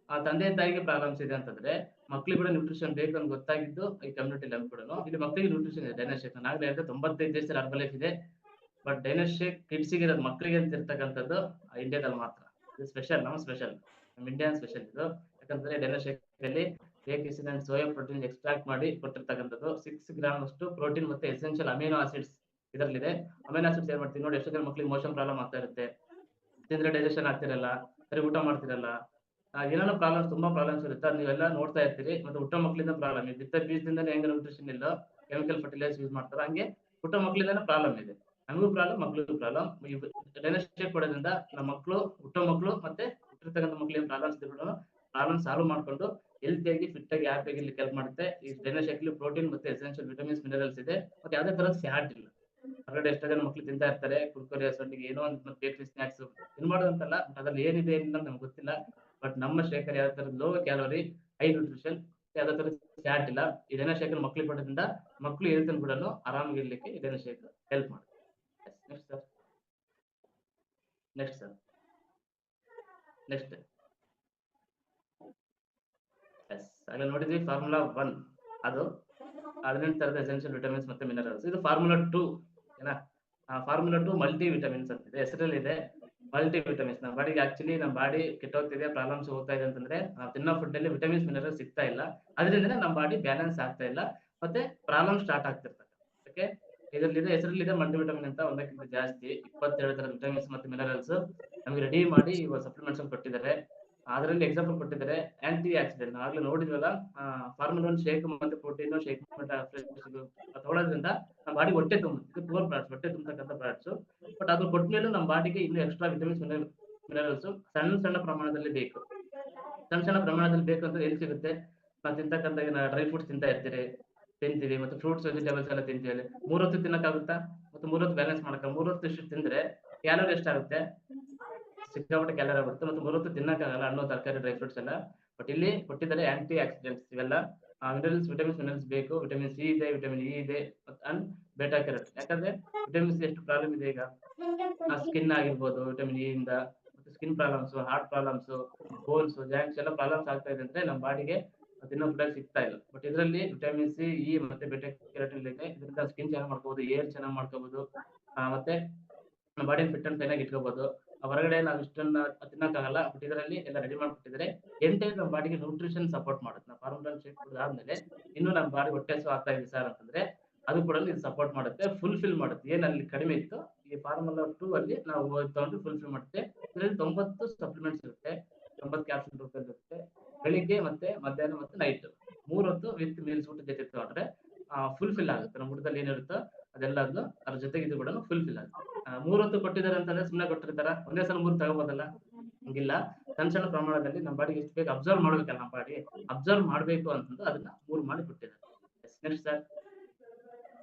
ಆ ತಂದೆ ತಾಯಿಗೆ ಪ್ರಾಬ್ಲಮ್ಸ್ ಇದೆ ಅಂತಂದ್ರೆ ಮಕ್ಳಿಗೆ ಕೂಡ ನ್ಯೂಟ್ರಿಷನ್ ಬೇಕು ಅಂತ ಗೊತ್ತಾಗಿದ್ದು ಈ ಕಮ್ಯುನಿಟಿ ಲೆವೆಲ್ ಕೂಡ ಇಲ್ಲಿ ಮಕ್ಕಳಿಗೆ ನ್ಯೂಟ್ರಿಷನ್ ಇದೆ. ಡೈನೋಶೇಕ್ ನಾಗಲೇ ಹೇಳಿದ್ರೆ 95 ದೇಶದಲ್ಲಿ ಹರ್ಬಲೈಫ್ ಇದೆ. ಬಟ್ ಡೈನೋಶೇಕ್ ಕಿಡ್ಸಿಗೆ ಇರೋದು ಮಕ್ಕಳಿಗೆ ಅಂತ ಇರ್ತಕ್ಕಂಥದ್ದು ಇಂಡಿಯಾದಲ್ಲಿ ಮಾತ್ರ. ಇದು ಸ್ಪೆಷಲ್, ನಮ್ಮ ಇಂಡಿಯನ್ ಸ್ಪೆಷಲ್ ಇದು. ಯಾಕಂದ್ರೆ ಡೈನೋಶೇಕ್ ಅಲ್ಲಿ ಬೇಕಿಸಿನ್ ಅಂಡ್ ಸೋಯಾ ಪ್ರೋಟೀನ್ ಎಕ್ಸ್ಟ್ರಾಕ್ಟ್ ಮಾಡಿ ಕೊಟ್ಟಿರ್ತಕ್ಕಂಥದ್ದು 6 ಗ್ರಾಮ್ ಅಷ್ಟು ಪ್ರೋಟೀನ್ ಮತ್ತೆ ಎಸೆನ್ಷಿಯಲ್ ಅಮಿನೋ ಆಸಿಡ್ಸ್ ಇದರಲ್ಲಿದೆ. ಅಮಿನೋ ಆಸಿಡ್ಸ್ ಏನ್ ಮಾಡ್ತೀವಿ ನೋಡಿ, ಎಷ್ಟೋ ಜನ ಮಕ್ಕಳಿಗೆ ಮೋಷನ್ ಪ್ರಾಬ್ಲಮ್ ಆಗ್ತಾ ಇರುತ್ತೆ, ತಿಂದ್ರೆ ಡೈಜೆಷನ್ ಆಗ್ತಿರಲ್ಲ, ಸರಿ ಊಟ ಮಾಡ್ತಿರಲ್ಲ, ಏನೇನೋ ಪ್ರಾಬ್ಲಮ್ಸ್, ತುಂಬಾ ಪ್ರಾಬ್ಲಮ್ಸ್ ಇರುತ್ತೆ. ಅದು ನೀವೆಲ್ಲ ನೋಡ್ತಾ ಇರ್ತೀರಿ. ಮತ್ತೆ ಹುಟ್ಟೋ ಮಕ್ಕಳಿಂದ ಪ್ರಾಬ್ಲಮ್ ಇದೆ. ಬಿತ್ತ ಬೀಜದಿಂದ ಹೆಂಗೆ ನ್ಯೂಟ್ರಿಷನ್ ಇಲ್ಲ, ಕೆಮಿಕಲ್ ಫರ್ಟಿಲೈಸರ್ ಯೂಸ್ ಮಾಡ್ತಾರೆ, ಹಂಗೆ ಹುಟ್ಟೋ ಮಕ್ಕಳಿಂದಾನೇ ಪ್ರಾಬ್ಲಮ್ ಇದೆ. ನಮಗೂ ಪ್ರಾಬ್ಲಮ್, ಮಕ್ಳಿಗೂ ಪ್ರಾಬ್ಲಮ್. ಡೈನೋಶೇಕ್ ಕೊಡೋದ್ರಿಂದ ನಮ್ಮ ಮಕ್ಕಳು, ಹುಟ್ಟೋ ಮಕ್ಕಳು ಮತ್ತೆ ಹುಟ್ಟಿರ್ತಕ್ಕಂಥ ಮಕ್ಕಳಿಗೆ ಪ್ರಾಬ್ಲಮ್ಸ್ ಇದ್ರು ಪ್ರಾಬ್ಲಮ್ ಸಾಲ್ವ್ ಮಾಡ್ಕೊಂಡು ಹೆಲ್ತಿಯಾಗಿ ಫಿಟ್ ಆಗಿ ಹ್ಯಾಪಿ ಆಗಿರ್ಲಿಕ್ಕೆ ಹೆಲ್ಪ್ ಮಾಡುತ್ತೆ. ಈ ಡೈನೋಶೇಕ್ ಪ್ರೋಟೀನ್ ಮತ್ತೆ ಎಸೆನ್ಷಿಯಲ್ ವಿಟಮಿನ್ಸ್ ಮಿನರಲ್ಸ್ ಇದೆ. ಮತ್ತೆ ಯಾವುದೇ ತರದ ಫ್ಯಾಟ್ ಇಲ್ಲ. ಹೊರಗಡೆ ಎಷ್ಟೋ ಜನ ಮಕ್ಳು ತಿಂತಾ ಇರ್ತಾರೆ ಕುರ್ಕುರೆ, ಸೊಂಡಿಗೆ, ಏನೋ ಒಂದು ಬೇಕರಿ ಸ್ನಾಕ್ಸ್ ಇದು ಮಾಡೋದಂತಲ್ಲ. ಅದ್ರಲ್ಲಿ ಏನಿದೆ ಏನಿಲ್ಲ ನಮ್ಗೆ ಗೊತ್ತಿಲ್ಲ. ಬಟ್ ನಮ್ಮ ಶೇಖರ್ ಯಾವ ತರ ಲೋ ಕ್ಯಾಲೋರಿ, ಹೈ ನ್ಯೂಟ್ರಿಷನ್, ಯಾವುದೇ ತರ ಫ್ಯಾಟ್ ಇಲ್ಲ. ಈ ಡೈನೋಶೇಕ್ ಮಕ್ಳಿಗೆ ಕೊಡೋದ್ರಿಂದ ಮಕ್ಳು ಹೆಲ್ತ್ ಕೂಡ ಆರಾಮಾಗಿರ್ಲಿಕ್ಕೆ ಈ ಡೈನೋಶೇಕ್ ಹೆಲ್ಪ್ ಮಾಡುತ್ತೆ. ನೆಕ್ಸ್ಟ್ ಸರ್ ನೆಕ್ಸ್ಟ್ ಎಸ್ ಅಲ್ಲಿ ನೋಡಿದ್ವಿ ಫಾರ್ಮುಲಾ 1, ಅದು 18 ತರದ ಎಸೆನ್ಷಿಯಲ್ ವಿಟಮಿನ್ಸ್ ಮತ್ತೆ ಮಿನರಲ್ಸ್. ಇದು ಫಾರ್ಮುಲಾ 2 ಏನಾ? ಫಾರ್ಮುಲಾ 2 ಮಲ್ಟಿ ವಿಟಮಿನ್ಸ್ ಅಂತಿದೆ, ಹೆಸರಲ್ಲಿ ಇದೆ ಮಲ್ಟಿ ವಿಟಮಿನ್ಸ್. ನಮ್ಮ ಬಾಡಿಗೆ ಆಕ್ಚುಲಿ ನಮ್ಮ ಬಾಡಿ ಕೆಟ್ಟೋಗ್ತಿದೆ, ಪ್ರಾಬ್ಲಮ್ಸ್ ಹೋಗ್ತಾ ಇದೆ ಅಂತಂದ್ರೆ ನಾವು ತಿನ್ನೋ ಫುಡ್ ಅಲ್ಲಿ ವಿಟಮಿನ್ಸ್ ಮಿನರಲ್ಸ್ ಸಿಗ್ತಾ ಇಲ್ಲ. ಅದರಿಂದನೇ ನಮ್ಮ ಬಾಡಿ ಬ್ಯಾಲೆನ್ಸ್ ಆಗ್ತಾ ಇಲ್ಲ, ಮತ್ತೆ ಪ್ರಾಬ್ಲಮ್ ಸ್ಟಾರ್ಟ್ ಆಗ್ತಿರ್ತದೆ. ಓಕೆ, ಇದರಲ್ಲಿದೆ ಹೆಸರಲ್ಲಿದೆ ಮಲ್ಟಿ ವಿಟಮಿನ್ ಅಂತ. ಒಂದಕ್ಕಿಂತ ಜಾಸ್ತಿ 22 ತರದ ವಿಟಮಿನ್ಸ್ ಮತ್ತೆ ಮಿನರಲ್ಸ್ ನಮಗೆ ರೆಡಿ ಮಾಡಿ ಇವಾಗ ಸಪ್ಲಿಮೆಂಟ್ಸ್ ಕೊಟ್ಟಿದ್ದಾರೆ. ಅದರಲ್ಲಿ ಎಕ್ಸಾಂಪಲ್ ಕೊಟ್ಟಿದ್ದಾರೆ ಆಂಟಿ ಆಕ್ಸಿಡೆಂಟ್. ಆಗ್ಲೇ ನೋಡಿದ್ವಲ್ಲ, ಫಾರ್ಮುಲಾ 1 ಶೇಕ್ ಮತ್ತೆ ಪ್ರೋಟೀನ್ ಶೇಕ್ ತಗೊಳ್ಳೋದ್ರಿಂದ ನಮ್ಮ ಬಾಡಿ ಹೊಟ್ಟೆ ತುಂಬುತ್ತೆ. ಇದು ಪೂರ್ ಪ್ರಾಡಕ್ಟ್ಸ್, ಹೊಟ್ಟೆ ತುಂಬತಕ್ಕಂಥ ಪ್ರಾಡಕ್ಟ್ಸ್. ಬಟ್ ಅದು ಕೊಟ್ಮೇಲೆ ನಮ್ಮ ಬಾಡಿಗೆ ಇನ್ನೂ ಎಕ್ಸ್ಟ್ರಾ ವಿಟಮಿನ್ಸ್ ಮಿನರಲ್ಸ್ ಸಣ್ಣ ಸಣ್ಣ ಪ್ರಮಾಣದಲ್ಲಿ ಬೇಕು. ಸಣ್ಣ ಪ್ರಮಾಣದಲ್ಲಿ ಬೇಕು ಅಂತ ಎಲ್ಲಿ ಸಿಗುತ್ತೆ? ನಾವು ತಿಂತಕ್ಕಂಥ ಡ್ರೈ ಫ್ರೂಟ್ಸ್ ತಿಂತೀವಿ, ಮತ್ತೆ ಫ್ರೂಟ್ಸ್ ವೆಜಿಟೇಬಲ್ಸ್ ಎಲ್ಲ ತಿಂತೀವಿ. 3 ಹೊತ್ತು ತಿನ್ನಕ್ಕಾಗುತ್ತಾ? ಮತ್ತೆ 3 ಹೊತ್ತು ಬ್ಯಾಲೆನ್ಸ್ ಮಾಡಕ್ಕ 3 ಹೊತ್ತು ಇಷ್ಟು ತಿಂದ್ರೆ ಕ್ಯಾಲೋರಿ ಎಷ್ಟಾಗುತ್ತೆ? ಸಿಕ್ಕಾಪಟ್ಟೆ ಕ್ಯಾಲರಿ ಆಗುತ್ತೆ. ಮತ್ತೆ 3 ಹೊತ್ತು ತಿನ್ನಕ್ಕಾಗಲ್ಲ ಹಣ್ಣು, ತರಕಾರಿ, ಡ್ರೈ ಫ್ರೂಟ್ಸ್ ಎಲ್ಲ. ಬಟ್ ಇಲ್ಲಿ ಕೊಟ್ಟಿದ್ದಾರೆ ಆಂಟಿ ಆಕ್ಸಿಡೆಂಟ್ಸ್. ಇವೆಲ್ಲ ಮಿನರಲ್ಸ್, ವಿಟಮಿನ್ಸ್ ಬೇಕು. ವಿಟಮಿನ್ ಸಿ ಇದೆ, ವಿಟಮಿನ್ ಇ ಇದೆ, ಅಂಡ್ ಬೆಟಾ ಕ್ಯಾರೋಟಿನ್. ಯಾಕಂದ್ರೆ ವಿಟಮಿನ್ಸ್ ಎಷ್ಟು ಪ್ರಾಬ್ಲಮ್ ಇದೆ ಈಗ, ಸ್ಕಿನ್ ಆಗಿರ್ಬೋದು ವಿಟಮಿನ್ ಇ ಇಂದ, ಮತ್ತೆ skin problems, heart problems, bones, joints ಎಲ್ಲ ಪ್ರಾಬ್ಲಮ್ಸ್ ಆಗ್ತಾ ಇದೆ ಅಂದ್ರೆ ನಮ್ಮ ಬಾಡಿಗೆ ತಿನ್ನೋ ಫುಡ್ ಸಿಗ್ತಾ ಇಲ್ಲ. ಬಟ್ ಇದರಲ್ಲಿ ವಿಟಮಿನ್ ಸಿ, ಇ ಮತ್ತೆ ಬೆಟಾ ಕ್ಯಾರೋಟಿನ್ ಇದೆ. ಇದರಿಂದ ಸ್ಕಿನ್ ಚೆನ್ನಾಗಿ ಮಾಡ್ಕೋಬಹುದು, ಏರ್ ಚೆನ್ನಾಗಿ ಮಾಡ್ಕೋಬಹುದು, ಮತ್ತೆ ನಮ್ಮ ಬಾಡಿ ಫಿಟ್ ಅಂಡ್ ಫೈನ್ ಆಗಿ ಇಟ್ಕೋಬಹುದು. ಹೊರಗಡೆ ನಾವು ಇಷ್ಟನ್ನ ತಿನ್ನಕ್ಕಾಗಲ್ಲ. ಬಟ್ ಇದರಲ್ಲಿ ಎಲ್ಲ ರೆಡಿ ಮಾಡ್ಕೊಟ್ಟಿದ್ದಾರೆ. ಎಂಟೈರ್ ನಮ್ಮ ಬಾಡಿಗೆ ನ್ಯೂಟ್ರಿಷನ್ ಸಪೋರ್ಟ್ ಮಾಡುತ್ತೆ. ನಾವು ಫಾರ್ಮುಲಾ ಶೇಕ್ ಕುಡಿದಾದ್ಮೇಲೆ ಇನ್ನು ನಮ್ಮ ಬಾಡಿ ಹೊಟ್ಟೆ ಹಸಿವು ಆಗ್ತಾ ಇದೆ ಸರ್ ಅಂತಂದ್ರೆ ಅದು ಕೂಡ ಇದು ಸಪೋರ್ಟ್ ಮಾಡುತ್ತೆ, ಫುಲ್ಫಿಲ್ ಮಾಡುತ್ತೆ. ಏನಲ್ಲಿ ಕಡಿಮೆ ಇತ್ತು ಈ ಫಾರ್ಮುಲಾ 2 ಅಲ್ಲಿ ನಾವು ತಗೊಂಡು ಫುಲ್ಫಿಲ್ ಮಾಡುತ್ತೆ. ಇದರಲ್ಲಿ 90 ಸಪ್ಲಿಮೆಂಟ್ಸ್ ಇರುತ್ತೆ, 90 ಕ್ಯಾಪ್ಸೂಲ್ ರೂಪದಲ್ಲಿ ಇರುತ್ತೆ. ಬೆಳಿಗ್ಗೆ ಮತ್ತೆ ಮಧ್ಯಾಹ್ನ ಮತ್ತೆ ನೈಟ್ 3 ಹೊತ್ತು ವಿತ್ ಮೀಲ್ಸ್ ಊಟದ ಜೊತೆ ತಗೊಂಡ್ರೆ ಫುಲ್ಫಿಲ್ ಆಗುತ್ತೆ. ನಮ್ಮ ಊಟದಲ್ಲಿ ಏನಿರುತ್ತೋ ಅದೆಲ್ಲದನ್ನು ಅದ್ರ ಜೊತೆಗೆ ಇದು ಕೂಡ ಫುಲ್ಫಿಲ್ ಆಗುತ್ತೆ. 3 ಹೊತ್ತು ಕೊಟ್ಟಿದ್ದಾರೆ ಅಂತಂದ್ರೆ ಸುಮ್ಮನೆ ಕೊಟ್ಟಿರ್ತಾರ? ಒಂದೇ ಸಲ 3 ತಗೋಬೋದಲ್ಲ? ಹಂಗಿಲ್ಲ. ಸಣ್ಣ ಪ್ರಮಾಣದಲ್ಲಿ ನಮ್ಮ ಬಾಡಿಗೆ ಎಷ್ಟು ಬೇಕು ಅಬ್ಸರ್ವ್ ಮಾಡ್ಬೇಕಲ್ಲ. ನಮ್ಮ ಬಾಡಿ ಅಬ್ಸರ್ವ್ ಮಾಡ್ಬೇಕು ಅಂತಂದು ಅದನ್ನ 3 ಮಾಡಿ ಕೊಟ್ಟಿದ್ದಾರೆ. Next sir,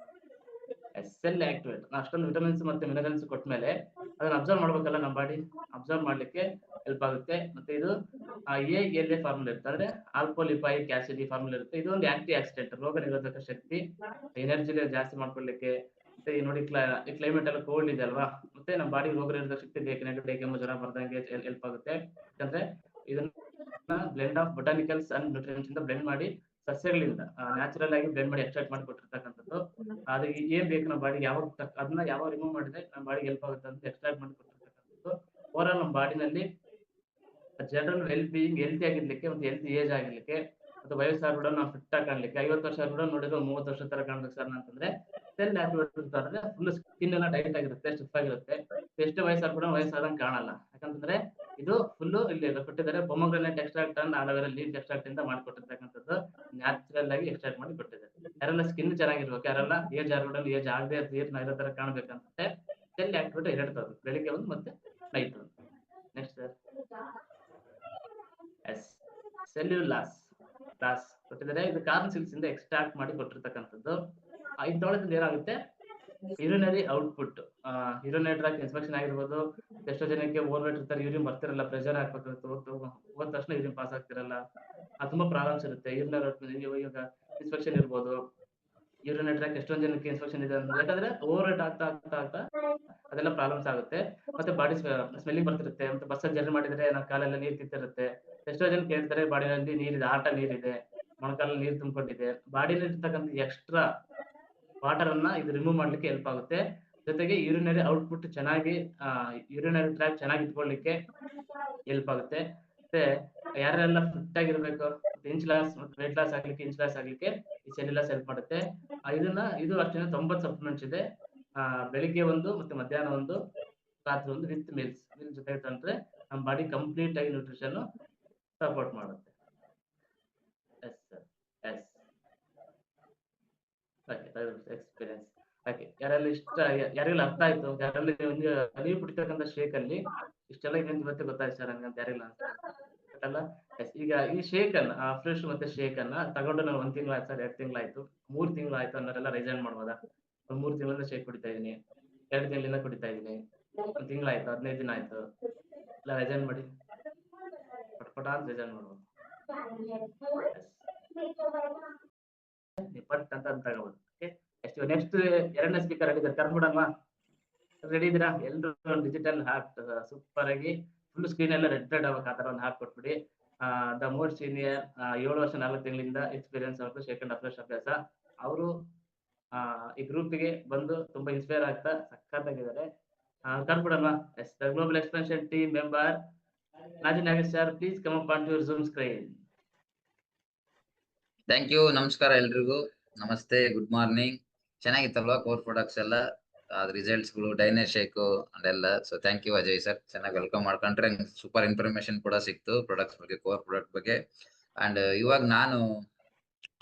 cell activate. ಅಷ್ಟೊಂದು ವಿಟಮಿನ್ಸ್ ಮತ್ತೆ ಮಿನರಲ್ಸ್ ಕೊಟ್ಮೇಲೆ ಅದನ್ನ ಅಬ್ಸರ್ವ್ ಮಾಡ್ಬೇಕಲ್ಲ. ನಮ್ಮ ಬಾಡಿ ಅಬ್ಸರ್ವ್ ಮಾಡ್ಲಿಕ್ಕೆ ಹೆಲ್ಪ್ ಆಗುತ್ತೆ. ಮತ್ತೆ ಇದು ಎ ಫಾರ್ಮುಲಾ ಇರುತ್ತೆ, ಅಂದ್ರೆ ಆಲ್ಫೋಲಿಪಾಯಿಕ್ ಆಸಿಡ್ ಈ ಫಾರ್ಮುಲಾ ಇರುತ್ತೆ. ಇದು ಒಂದು ಆಂಟಿ ಆಕ್ಸಿಡೆಂಟ್, ರೋಗ ನಿರೋಧಕ ಶಕ್ತಿ, ಎನರ್ಜಿ ಜಾಸ್ತಿ ಮಾಡ್ಕೊಳ್ಳಿಕ್ಕೆ. ಮತ್ತೆ ಈ ನೋಡಿ ಈ ಕ್ಲೈಮೇಟ್ ಎಲ್ಲ ಕೋಲ್ಡ್ ಇದೆ ಅಲ್ವಾ, ಮತ್ತೆ ನಮ್ಮ ಬಾಡಿ ರೋಗ ನಿರೋಧಕ ಶಕ್ತಿ ಬೇಕು. ನೆಗಡಿ, ಕೆಮ್ಮು, ಜ್ವರ ಬರ್ದಂಗೆ ಹೆಲ್ಪ್ ಆಗುತ್ತೆ. ಯಾಕಂದ್ರೆ ಇದನ್ನ ಬ್ಲೆಂಡ್ ಆಫ್ ಬೊಟಾನಿಕಲ್ಸ್ ಅಂಡ್ ನ್ಯೂಟ್ರಿಯೆಂಟ್ಸ್ ಇಂದ ಬ್ಲೆಂಡ್ ಮಾಡಿ ಸಸ್ಯಗಳಿಂದ ನ್ಯಾಚುರಲ್ ಆಗಿ ಬ್ಲೆಂಡ್ ಮಾಡಿ ಎಕ್ಸ್ಟ್ರಾಕ್ಟ್ ಮಾಡಿ ಕೊಟ್ಟಿರ್ತಕ್ಕಂಥದ್ದು. ಅದು ಏನ್ ಬೇಕು ನಮ್ಮ ಬಾಡಿಗೆ ಅದನ್ನ ಯಾವಾಗ ರಿಮೂವ್ ಮಾಡಿದ್ರೆ ನಮ್ಮ ಬಾಡಿಗೆ ಹೆಲ್ಪ್ ಆಗುತ್ತೆ ಅಂತ ಎಕ್ಸ್ಟ್ರಾಕ್ಟ್ ಮಾಡಿ ಕೊಟ್ಟಿರ್ತಕ್ಕಂಥದ್ದು. ಓವರ್ ಆಲ್ ನಮ್ಮ ಬಾಡಿನಲ್ಲಿ ಜನರಲ್ ವೆಲ್ ಬೀಯಿಂಗ್ ಹೆಲ್ತಿ ಆಗಿರ್ಲಿಕ್ಕೆ ಮತ್ತು ಹೆಲ್ತಿ ಏಜ್ ಆಗಿರ್ಲಿಕ್ಕೆ ಮತ್ತು ವಯಸ್ಸಾದ್ರು ಕೂಡ ನಾವು ಫಿಟ್ ಆಗಿ ಕಾಣ್ಲಿಕ್ಕೆ 50 ವರ್ಷ ಕೂಡ ನೋಡಿದ್ರೆ 30 ವರ್ಷ ತರ ಕಾಣ್ಬೇಕು ಸರ್ ಅಂತಂದ್ರೆ ಸೆಲ್ ಆಕ್ಟಿವೇಟ್ ಅಂದ್ರೆ ಫುಲ್ ಸ್ಕಿನ್ ಎಲ್ಲ ಟೈಟ್ ಆಗಿರುತ್ತೆ, ಸ್ಟಿಫ್ ಆಗಿರುತ್ತೆ. ಎಷ್ಟು ವಯಸ್ಸಾದ್ರು ಕೂಡ ವಯಸ್ಸಾದಂಗೆ ಕಾಣಲ್ಲ. ಯಾಕಂತಂದ್ರೆ ಇದು ಫುಲ್ ಇಲ್ಲಿ ಕೊಟ್ಟಿದ್ದಾರೆ pomegranate extract and aloe vera leaf extract ಇಂದ ಮಾಡಿಕೊಟ್ಟಿರ್ತಕ್ಕಂಥದ್ದು. ನ್ಯಾಚುರಲ್ ಆಗಿ ಎಕ್ಸ್ಟ್ರಾಕ್ಟ್ ಮಾಡಿ ಕೊಟ್ಟಿದ್ದಾರೆ. ಯಾರೆಲ್ಲ ಸ್ಕಿನ್ ಚೆನ್ನಾಗಿರ್ಬೇಕು, ಯಾರೆಲ್ಲ ಏಜ್ ಆರ್ಗಡಲ್ಲಿ ಏಜ್ ಆಗದೆ ಇರೋ ತರ ಕಾಣ್ಬೇಕಂತೆ ಸೆಲ್ ಆಕ್ಟಿವೇಟ್ 2 ತರದ್ದು, ಬೆಳಿಗ್ಗೆ ಒಂದು ಮತ್ತೆ ನೈಟ್ ಒಂದು. ನೆಕ್ಸ್ಟ್ ಸರ್ ಎಸ್ ಸೆಲ್ಯುಲಾಸ್ ಕೊಟ್ಟಿದ್ದಾರೆ. ಇದು ಕಾರ್ನ್ ಸಿಲ್ಕ್ಸ್ ಇಂದ ಎಕ್ಸ್ಟ್ರಾಕ್ಟ್ ಮಾಡಿ ಕೊಟ್ಟಿರ್ತಕ್ಕಂಥದ್ದು. ಇದ್ರೊಳಗಿಂದ ಏನಾಗುತ್ತೆ urinary output, urinary track inspection ಆಗಿರ್ಬೋದು. ಎಷ್ಟೋ ಜನಕ್ಕೆ ಓವರ್ ವೇಟ್ ಇರ್ತಾರೆ, ಯೂರಿನ್ ಬರ್ತಿರಲ್ಲ, ಪ್ರೆಷರ್ ಹಾಕ್ಬೇಕಾಗುತ್ತೆ, ಹೋದ ತಕ್ಷಣ ಯೂರಿನ್ ಪಾಸ್ ಆಗ್ತಿರಲ್ಲ, ಅದು ತುಂಬಾ ಪ್ರಾಬ್ಲಮ್ಸ್ ಇರುತ್ತೆ. ಯೂರಿನರಿ ಇವಾಗ ಇನ್ಸ್ಪೆಕ್ಷನ್ ಇರ್ಬೋದು, ಯೂರಿನರಿ ಟ್ರಾಕ್ ಎಷ್ಟೊಂದು ಜನಕ್ಕೆ ಇನ್ಸ್ಪೆಕ್ಷನ್ ಇದೆ ಅಂತ, ಯಾಕಂದ್ರೆ ಓವರ್ ವೇಟ್ ಆಗ್ತಾ ಅದೆಲ್ಲ ಪ್ರಾಬ್ಲಮ್ಸ್ ಆಗುತ್ತೆ. ಮತ್ತೆ ಬಾಡಿ ಸ್ಮೆಲ್ಲಿಂಗ್ ಬರ್ತಿರುತ್ತೆ. ಮತ್ತೆ ಬಸ್ಸಲ್ಲಿ ಜರ್ನಿ ಮಾಡಿದ್ರೆ ನಾವು ಕಾಲೆಲ್ಲ ನೀರು ಕಿತ್ತಿರುತ್ತೆ. ಎಷ್ಟೋ ಜನ ಕೇಳ್ತಾರೆ ಬಾಡಿನಲ್ಲಿ ನೀರಿದೆ, ಆಟ ನೀರಿದೆ, ಮೊಣಕಾಲಲ್ಲಿ ನೀರು ತುಂಬಿಕೊಂಡಿದೆ. ಬಾಡಿನಲ್ಲಿ ಇರ್ತಕ್ಕಂಥ ಎಕ್ಸ್ಟ್ರಾ ವಾಟರ್ ಅನ್ನ ಇದು ರಿಮೂವ್ ಮಾಡ್ಲಿಕ್ಕೆ ಹೆಲ್ಪ್ ಆಗುತ್ತೆ. ಜೊತೆಗೆ ಯೂರಿನರಿ ಔಟ್ಪುಟ್ ಚೆನ್ನಾಗಿ ಯೂರಿನರಿ ಟ್ರ್ಯಾಕ್ ಚೆನ್ನಾಗಿ ಇಟ್ಕೊಳ್ಳಿಕ್ಕೆ ಹೆಲ್ಪ್ ಆಗುತ್ತೆ. ಮತ್ತೆ ಯಾರೆಲ್ಲ ಫಿಟ್ ಆಗಿರ್ಬೇಕು, ಇಂಚ್ ಲಾಸ್ ಮತ್ತೆ ವೆಯ್ಟ್ ಲಾಸ್ ಆಗ್ಲಿಕ್ಕೆ ಈ ಸೆಲ್ಯುಲಾಸ್ ಹೆಲ್ಪ್ ಮಾಡುತ್ತೆ. ಇದು ಅಷ್ಟೇ 90 ಸಪ್ಲಿಮೆಂಟ್ಸ್ ಇದೆ. ಬೆಳಿಗ್ಗೆ ಒಂದು ಮತ್ತೆ ಮಧ್ಯಾಹ್ನ ಒಂದು, ರಾತ್ರಿ ಒಂದು ವಿತ್ ಮೀಲ್ಸ್ ಜೊತೆ ತಂದ್ರೆ ನಮ್ಮ ಬಾಡಿ ಕಂಪ್ಲೀಟ್ ಆಗಿ ನ್ಯೂಟ್ರಿಷನ್ ಸಪೋರ್ಟ್ ಮಾಡುತ್ತೆ. Yes sir yes experience. Okay, ಯಾರೆಲ್ಲ ಅರ್ಥ ಆಯ್ತು, ಯಾರಲ್ಲಿ ನೀವು ಕುಡಿತಕ್ಕಂಥ ಶೇಕ್ ಅಲ್ಲಿ ಇಷ್ಟೆಲ್ಲ ಇದೆ ಅಂತ ಗೊತ್ತಾಯ್ತು ಸರ್ ನನಗೆ ಅಂತ ಯಾರಿಲ್ಲ ಅಲ್ಲ. ಈಗ ಈ ಶೇಕ್ ಅನ್ನ ಫ್ರೆಶ್ ಮತ್ತೆ ಶೇಕ್ ಅನ್ನ ತಗೊಂಡು ನಾನು 1 ತಿಂಗಳಾಯ್ತು ಸರ್, 2 ತಿಂಗಳಾಯ್ತು, 3 ತಿಂಗಳಾಯ್ತು ಅನ್ನೋರೆಲ್ಲ ರಿಸೈನ್ ಮಾಡ್ಬೋದಾ? 3 ತಿಂಗಳಿಂದ ಶೇಕ್ ಕುಡಿತಾ ಇದೀನಿ, 2 ತಿಂಗಳಿಂದ ಕುಡಿತಾ ಇದೀನಿ, 1 ತಿಂಗಳಾಯ್ತು, 15 ದಿನ ಆಯ್ತು, ಎಲ್ಲ ರಿಸೈನ್ ಮಾಡಿ ಪಟ ಅಂತ ರಿಸೈನ್ ಮಾಡ್ಬೋದು. ಪಟ್ ಅಂತ ತಗೋಬೋದು. ಓಕೆ, ನೆಕ್ಸ್ಟ್ 2ನೇ ಸ್ಪೀಕರ್ ರೆಡಿ ಇದ್ದಾರೆ, ಕರ್ಬಿಡಲ್ವಾ? ರೆಡಿ ಇದ್ದೀರಾ ಎಲ್ರು? ಡಿಜಿಟಲ್ ಹಾರ್ಟ್ ಸೂಪರ್ ಆಗಿ ಫುಲ್ ಸ್ಕ್ರೀನ್ ಎಲ್ಲ ರೆಡ್ ಆಗ್ಬೇಕು, ಆ ತರ ಒಂದು ಹಾರ್ಟ್ ಕೊಟ್ಬಿಡಿ. ದ ಮೋಸ್ಟ್ ಸೀನಿಯರ್ 7 ವರ್ಷ 4 ತಿಂಗಳಿಂದ ಎಕ್ಸ್ಪೀರಿಯನ್ಸ್ ಅವ್ರದ್ದು ಸೆಕೆಂಡ್ ಅಭ್ಯಾಸ. ಅವರು ಈ ಗ್ರೂಪಿಗೆ ಬಂದು ತುಂಬಾ ಇನ್ಸ್ಪೈರ್ ಆಗ್ತಾ ಸಖತ್ತಾಗಿದ್ದಾರೆ. ಕರ್ಬಿಡಲ್ವಾ? Yes, the global expansion team member ನಾಜಿನ್ Nagesh sir, please come up on to your Zoom screen. Thank you. ನಮಸ್ಕಾರ ಎಲ್ರಿಗೂ, ನಮಸ್ತೆ, ಗುಡ್ ಮಾರ್ನಿಂಗ್. ಚೆನ್ನಾಗಿತ್ತಲ್ವಾ ಕೋರ್ ಪ್ರಾಡಕ್ಟ್ಸ್ ಎಲ್ಲ, ರಿಸಲ್ಟ್ಸ್ಗಳು, ಡೈನರ್ ಶೇಕ್ ಅದೆಲ್ಲ. So thank you Ajay sir, ಚೆನ್ನಾಗಿ ವೆಲ್ಕಮ್ ಮಾಡ್ಕೊಂಡ್ರೆ. ಸೂಪರ್ ಇನ್ಫಾರ್ಮೇಶನ್ ಕೂಡ ಸಿಕ್ತು ಪ್ರಾಡಕ್ಟ್ಸ್ ಬಗ್ಗೆ, ಕೋರ್ ಪ್ರಾಡಕ್ಟ್ ಬಗ್ಗೆ. ಅಂಡ್ ಇವಾಗ ನಾನು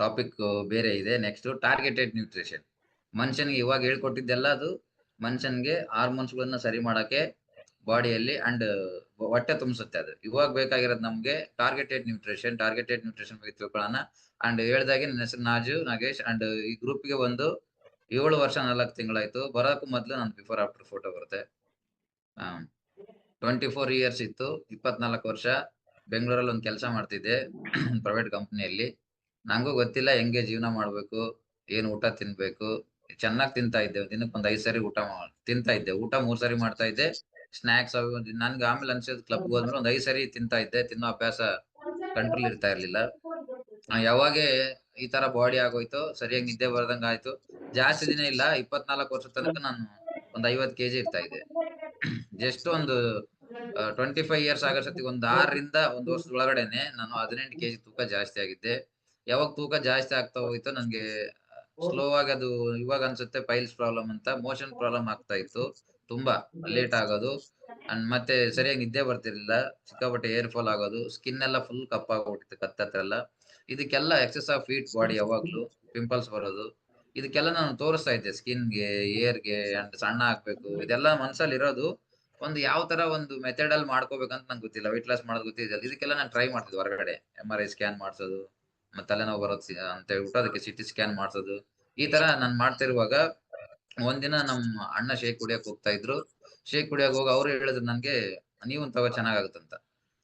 ಟಾಪಿಕ್ ಬೇರೆ ಇದೆ. Next targeted nutrition. ಮನುಷ್ಯನಿಗೆ ಇವಾಗ ಹೇಳ್ಕೊಟ್ಟಿದ್ದೆಲ್ಲ ಅದು ಮನುಷ್ಯನ್ಗೆ ಹಾರ್ಮೋನ್ಸ್ ಗಳನ್ನ ಸರಿ ಮಾಡಕ್ಕೆ ಬಾಡಿಯಲ್ಲಿ ಅಂಡ್ ಹೊಟ್ಟೆ ತುಂಬಿಸುತ್ತೆ. ಅದು ಇವಾಗ ಬೇಕಾಗಿರೋದು ನಮ್ಗೆ ಟಾರ್ಗೆಟೆಡ್ ನ್ಯೂಟ್ರಿಷನ್ ಬಗ್ಗೆ ತಿಳ್ಕೊಳ್ಳೋಣ. ಅಂಡ್ ಹೇಳ್ದಾಗೆ ನನ್ನ ಹೆಸರು ನಾಗೇಶ್. ಅಂಡ್ ಈ ಗ್ರೂಪ್ಗೆ ಬಂದು 7 ವರ್ಷ 4 ತಿಂಗಳಾಯ್ತು. ಬರೋಕ್ಕೂ ಮೊದ್ಲು ನಾನು ಬಿಫೋರ್ ಆಫ್ಟರ್ ಫೋಟೋ ಬರುತ್ತೆ. 24 ಇಯರ್ಸ್ ಇತ್ತು, 24 ವರ್ಷ ಬೆಂಗಳೂರಲ್ಲಿ ಒಂದು ಕೆಲಸ ಮಾಡ್ತಿದ್ದೆ ಪ್ರೈವೇಟ್ ಕಂಪ್ನಿಯಲ್ಲಿ. ನಂಗೂ ಗೊತ್ತಿಲ್ಲ ಹೆಂಗೆ ಜೀವನ ಮಾಡ್ಬೇಕು, ಏನ್ ಊಟ ತಿನ್ಬೇಕು. ಚೆನ್ನಾಗಿ ತಿಂತಾ ಇದ್ದೆ, ದಿನಕ್ಕೆ ಒಂದು 5 ಸರಿ ಊಟ ತಿಂತಾ ಇದ್ದೆ. ಊಟ 3 ಸರಿ ಮಾಡ್ತಾ ಇದ್ದೆ. ಸ್ನಾಕ್ಸ್ ನನ್ಗೆ ಆಮೇಲೆ ಅನ್ಸಿದ್ ಕ್ಲಬ್ ಹೋದ್ಮೇಲೆ ಒಂದು 5 ಸರಿ ತಿಂತಾ ಇದ್ದೆ. ತಿನ್ನೋ ಅಭ್ಯಾಸ ಕಂಟ್ರೋಲ್ ಇರ್ತಾ ಇರ್ಲಿಲ್ಲ. ಯಾವಾಗ ಈ ತರ ಬಾಡಿ ಆಗೋಯ್ತು, ಸರಿಯಾಗಿ ನಿದ್ದೆ ಬರ್ದಂಗ ಆಯ್ತು. ಜಾಸ್ತಿ ದಿನ ಇಲ್ಲ, 24 ವರ್ಷ ತನಕ ನಾನು ಒಂದು 50 kg ಇರ್ತಾ ಇದ್ದೆ. ಜಸ್ಟ್ ಒಂದು 25 ಇಯರ್ಸ್ ಆಗೋ ಸತಿ ಒಂದು 6 ರಿಂದ 1 ವರ್ಷದ ಒಳಗಡೆನೆ ನಾನು 18 kg ತೂಕ ಜಾಸ್ತಿ ಆಗಿದ್ದೆ. ಯಾವಾಗ ತೂಕ ಜಾಸ್ತಿ ಆಗ್ತಾ ಹೋಯ್ತು ನನ್ಗೆ ಸ್ಲೋ ಆಗಿ ಅದು ಇವಾಗ ಅನ್ಸುತ್ತೆ ಪೈಲ್ಸ್ ಪ್ರಾಬ್ಲಮ್ ಅಂತ, ಮೋಷನ್ ಪ್ರಾಬ್ಲಮ್ ಆಗ್ತಾ ಇತ್ತು. ತುಂಬಾ ಲೇಟ್ ಆಗೋದು. ಅಂಡ್ ಮತ್ತೆ ಸರಿಯಾಗಿ ನಿದ್ದೆ ಬರ್ತಿರ್ಲಿಲ್ಲ, ಸಿಕ್ಕಾಪಟ್ಟೆ ಏರ್ ಫಾಲ್ ಆಗೋದು, ಸ್ಕಿನ್ ಎಲ್ಲ ಫುಲ್ ಕಪ್ಪಾಗ್ಬಿಟ್ಟಿತ್ತು, ಕತ್ತತ್ರ ಎಲ್ಲ. ಇದಕ್ಕೆಲ್ಲ ಎಕ್ಸೆಸ್ ಆಫ್ ಹೀಟ್ ಬಾಡಿ, ಯಾವಾಗ್ಲೂ ಪಿಂಪಲ್ಸ್ ಬರೋದು. ಇದಕ್ಕೆಲ್ಲ ನಾನು ತೋರಿಸ್ತಾ ಇದ್ದೆ, ಸ್ಕಿನ್ಗೆ, ಏರ್ಗೆ ಅಂಡ್ ಸಣ್ಣ ಆಗ್ಬೇಕು, ಇದೆಲ್ಲ ಮನ್ಸಲ್ಲಿ ಇರೋದು. ಒಂದು ಯಾವ ತರ ಒಂದು ಮೆಥಡ್ ಅಲ್ಲಿ ಮಾಡ್ಕೋಬೇಕಂತ ನಂಗೆ ಗೊತ್ತಿಲ್ಲ, ವೆಯ್ಟ್ ಲಾಸ್ ಮಾಡೋದು ಗೊತ್ತಿಲ್ಲ. ಇದಕ್ಕೆಲ್ಲ ನಾನು ಟ್ರೈ ಮಾಡ್ತಿದ್ದೆ ಹೊರಗಡೆ. MRI ಸ್ಕ್ಯಾನ್ ಮಾಡ್ಸೋದು, ಮತ್ತೆ ತಲೆನೋವು ಬರೋದು ಅಂತ ಹೇಳ್ಬಿಟ್ಟು ಅದಕ್ಕೆ CT ಸ್ಕ್ಯಾನ್ ಮಾಡ್ಸೋದು. ಈ ತರ ನಾನು ಮಾಡ್ತಿರುವಾಗ ಒಂದಿನ ನಮ್ಮ ಅಣ್ಣ ಶೇಕ್ ಕುಡಿಯಕ್ ಹೋಗ್ತಾ ಇದ್ರು. ಶೇಕ್ ಕುಡಿಯಕ್ ಹೋಗಿ ಅವ್ರು ಹೇಳಿದ್ರು ನನ್ಗೆ, ನೀವು ತಗೋ ಚೆನ್ನಾಗಾಗುತ್ತಂತ.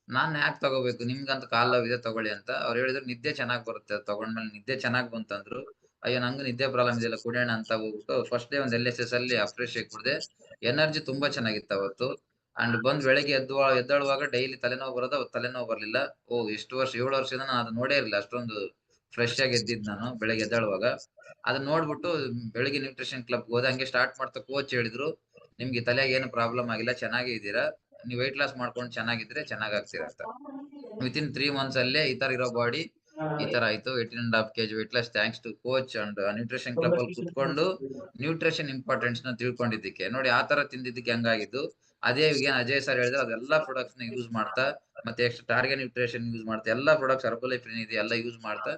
ನಾನ್ ಯಾಕೆ ತಗೋಬೇಕು, ನಿಮ್ಗಂತ ಕಾಲ್ ನೋವು ಇದೆ ತಗೊಳ್ಳಿ ಅಂತ. ಅವ್ರು ಹೇಳಿದ್ರು ನಿದ್ದೆ ಚೆನ್ನಾಗ್ ಬರುತ್ತೆ ತಗೊಂಡ್ಮೇಲೆ. ನಿದ್ದೆ ಚೆನ್ನಾಗ್ ಬಂತಂದ್ರು. ಅಯ್ಯೋ ನಂಗೂ ನಿದ್ದೆ ಪ್ರಾಬ್ಲಮ್ ಇದೆಯಲ್ಲ, ಕುಡಿಯೋಣ ಅಂತ ಹೋಗ್ಬಿಟ್ಟು ಫಸ್ಟ್ ಡೇ ಒಂದು LSS ಅಲ್ಲಿ ಅಫ್ರೆಶ್ ಶೇಕ್ ಕುಡ್ದೆ. ಎನರ್ಜಿ ತುಂಬಾ ಚೆನ್ನಾಗಿತ್ತು ಅವತ್ತು. ಅಂಡ್ ಬಂದ್ ಬೆಳಗ್ಗೆ ಎದ್ದೇಳುವಾಗ ಡೈಲಿ ತಲೆನೋವು ಬರೋದು, ಅವತ್ತು ತಲೆನೋವು ಬರ್ಲಿಲ್ಲ. ಎಷ್ಟು ವರ್ಷ 7 ವರ್ಷದಿಂದ ನಾನು ಅದನ್ನ ನೋಡೇ ಇರಲಿಲ್ಲ. ಅಷ್ಟೊಂದು ಫ್ರೆಶ್ ಆಗಿ ಎದ್ದಿದ್ ನಾನು ಬೆಳಗ್ಗೆ ಎದ್ದೇಳುವಾಗ. ಅದನ್ನ ನೋಡ್ಬಿಟ್ಟು ಬೆಳಿಗ್ಗೆ ನ್ಯೂಟ್ರಿಷನ್ ಕ್ಲಬ್ ಹೋದೆ. ಹಂಗೆ ಸ್ಟಾರ್ಟ್ ಮಾಡ್ತಾ ಕೋಚ್ ಹೇಳಿದ್ರು, ನಿಮ್ಗೆ ತಲೆಗೆ ಏನು ಪ್ರಾಬ್ಲಮ್ ಆಗಿಲ್ಲ, ಚೆನ್ನಾಗೇ ಇದ್ದೀರಾ, ನೀವು weight loss ಮಾಡ್ಕೊಂಡು ಚೆನ್ನಾಗಿದ್ರೆ ಚೆನ್ನಾಗಾಗ್ತೀರಾ ಅಂತ. ವಿತಿನ್ 3 ಮಂತ್ಸ್ ಅಲ್ಲೇ ಈ ತರ ಇರೋ ಬಾಡಿ ಈ ತರ ಆಯ್ತು. 18.5 kg weight loss thanks to coach and nutrition club ಅಲ್ಲಿ ಕುತ್ಕೊಂಡು ನ್ಯೂಟ್ರಿಷನ್ ಇಂಪಾರ್ಟೆನ್ಸ್ ನ ತಿಳ್ಕೊಂಡಿದ್ದಕ್ಕೆ. ನೋಡಿ ಆ ತರ ತಿಂದಿದ್ದಕ್ಕೆ ಹಂಗಾಗಿದ್ದು. ಅದೇ ಈಗ ಅಜಯ್ ಸರ್ ಹೇಳಿದ್ರೆ ಅದೆಲ್ಲಾ ಪ್ರಾಡಕ್ಟ್ಸ್ ನ ಯೂಸ್ ಮಾಡ್ತಾ, ಮತ್ತೆ ಎಷ್ಟು ಟಾರ್ಗೆಟ್ ನ್ಯೂಟ್ರಿಷನ್ ಯೂಸ್ ಮಾಡ್ತಾ, ಎಲ್ಲಾ ಪ್ರಾಡಕ್ಟ್ಸ್ ಹರ್ಬಲೈಫ್ ಏನಿದೆ ಎಲ್ಲ ಯೂಸ್ ಮಾಡ್ತಾ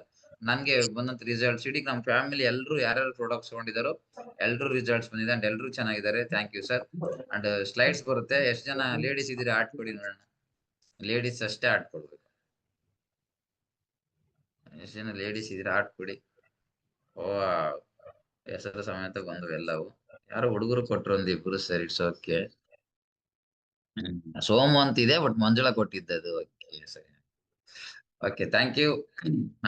ನನ್ಗೆ ಬಂದಂತ ರಿಸಲ್ಟ್ಸ್, ಇಡೀ ನಮ್ಮ ಫ್ಯಾಮಿಲಿ ಎಲ್ಲರೂ ಯಾರ್ಯಾರು ಪ್ರಾಡಕ್ಟ್ಸ್ ತಗೊಂಡಿದಾರೋ ಎಲ್ರೂ ರಿಸಲ್ಟ್ಸ್ ಬಂದಿದೆ ಅಂಡ್ ಎಲ್ರೂ ಚೆನ್ನಾಗಿದ್ದಾರೆ. Thank you sir. And slides ಬರುತ್ತೆ. ಎಷ್ಟು ಜನ ಲೇಡೀಸ್ ಇದೀರಿ ಆರ್ಟ್ ಕೊಡಿ ನೋಡೋಣ. ಲೇಡೀಸ್ ಅಷ್ಟೇ ಆರ್ಟ್ ಕೊಡ್ಬೇಕು. ಎಷ್ಟು ಜನ ಲೇಡೀಸ್ ಇದೀರಾ ಆರ್ಟ್ ಕೊಡಿ. ಹೆಸರು ಸಮೇತ ಬಂದ್ವು ಎಲ್ಲವು. ಯಾರೋ ಹುಡುಗರು ಕೊಟ್ರು ಒಂದ್ ಇಬ್ರು ಸರ್. It's okay. ಸೋಮು ಅಂತ ಇದೆ, ಬಟ್ ಮಂಜುಳಾ ಕೊಟ್ಟಿದ್ದದು. ಓಕೆ ಸರಿ. Okay thank you.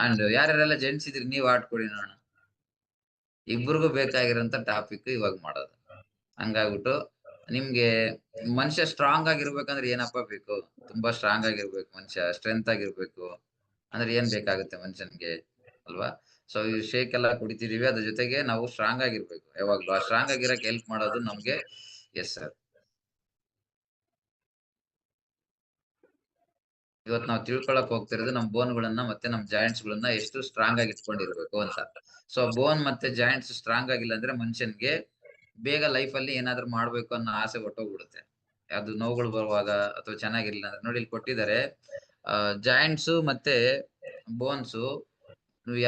ಅಂಡ್ ಯಾರ್ಯಾರೆಲ್ಲ ಜೆಂಟ್ಸ್ ಇದ್ರಿ ನೀವು ಆರ್ಟ್ ಕೊಡಿ ನೋಡೋಣ. ಇಬ್ರಿಗೂ ಬೇಕಾಗಿರೋಂತ ಟಾಪಿಕ್ ಇವಾಗ ಮಾಡೋದು. ಹಂಗಾಗ್ಬಿಟ್ಟು ನಿಮ್ಗೆ ಮನುಷ್ಯ ಸ್ಟ್ರಾಂಗ್ ಆಗಿರ್ಬೇಕಂದ್ರೆ ಏನಪ್ಪಾ ಬೇಕು? ತುಂಬಾ ಸ್ಟ್ರಾಂಗ್ ಆಗಿರ್ಬೇಕು ಮನುಷ್ಯ, ಸ್ಟ್ರೆಂತ್ ಆಗಿರ್ಬೇಕು. ಅಂದ್ರೆ ಏನ್ ಬೇಕಾಗುತ್ತೆ ಮನುಷ್ಯನ್ಗೆ ಅಲ್ವಾ? ಸೊ ಈ ಶೇಕ್ ಎಲ್ಲ ಕುಡಿತಿದೀವಿ, ಅದ್ರ ಜೊತೆಗೆ ನಾವು ಸ್ಟ್ರಾಂಗ್ ಆಗಿರ್ಬೇಕು ಯಾವಾಗ್ಲೂ. ಆ ಸ್ಟ್ರಾಂಗ್ ಆಗಿರಕ್ ಹೆಲ್ಪ್ ಮಾಡೋದು ನಮ್ಗೆ. Yes sir. ಇವತ್ತು ನಾವು ತಿಳ್ಕೊಳಕ್ ಹೋಗ್ತಿರೋದು ನಮ್ ಬೋನ್ಗಳನ್ನ ಮತ್ತೆ ನಮ್ ಜಾಯಿಂಟ್ಸ್ ಗಳನ್ನ ಎಷ್ಟು ಸ್ಟ್ರಾಂಗ್ ಆಗಿ ಇಟ್ಕೊಂಡಿರ್ಬೇಕು ಅಂತ. ಸೊ ಬೋನ್ ಮತ್ತೆ ಜಾಯಿಂಟ್ಸ್ ಸ್ಟ್ರಾಂಗ್ ಆಗಿಲ್ಲ ಅಂದ್ರೆ ಮನುಷ್ಯನ್ಗೆ ಬೇಗ ಲೈಫ್ ಅಲ್ಲಿ ಏನಾದ್ರು ಮಾಡ್ಬೇಕು ಅನ್ನೋ ಆಸೆ ಹೊಟ್ಟೋಗ್ಬಿಡುತ್ತೆ. ಅದು ನೋವುಗಳು ಬರುವಾಗ ಅಥವಾ ಚೆನ್ನಾಗಿರ್ಲಿಲ್ಲ ಅಂದ್ರೆ. ನೋಡಿ ಇಲ್ಲಿ ಕೊಟ್ಟಿದ್ದಾರೆ, ಜಾಯಿಂಟ್ಸ್ ಮತ್ತೆ ಬೋನ್ಸ್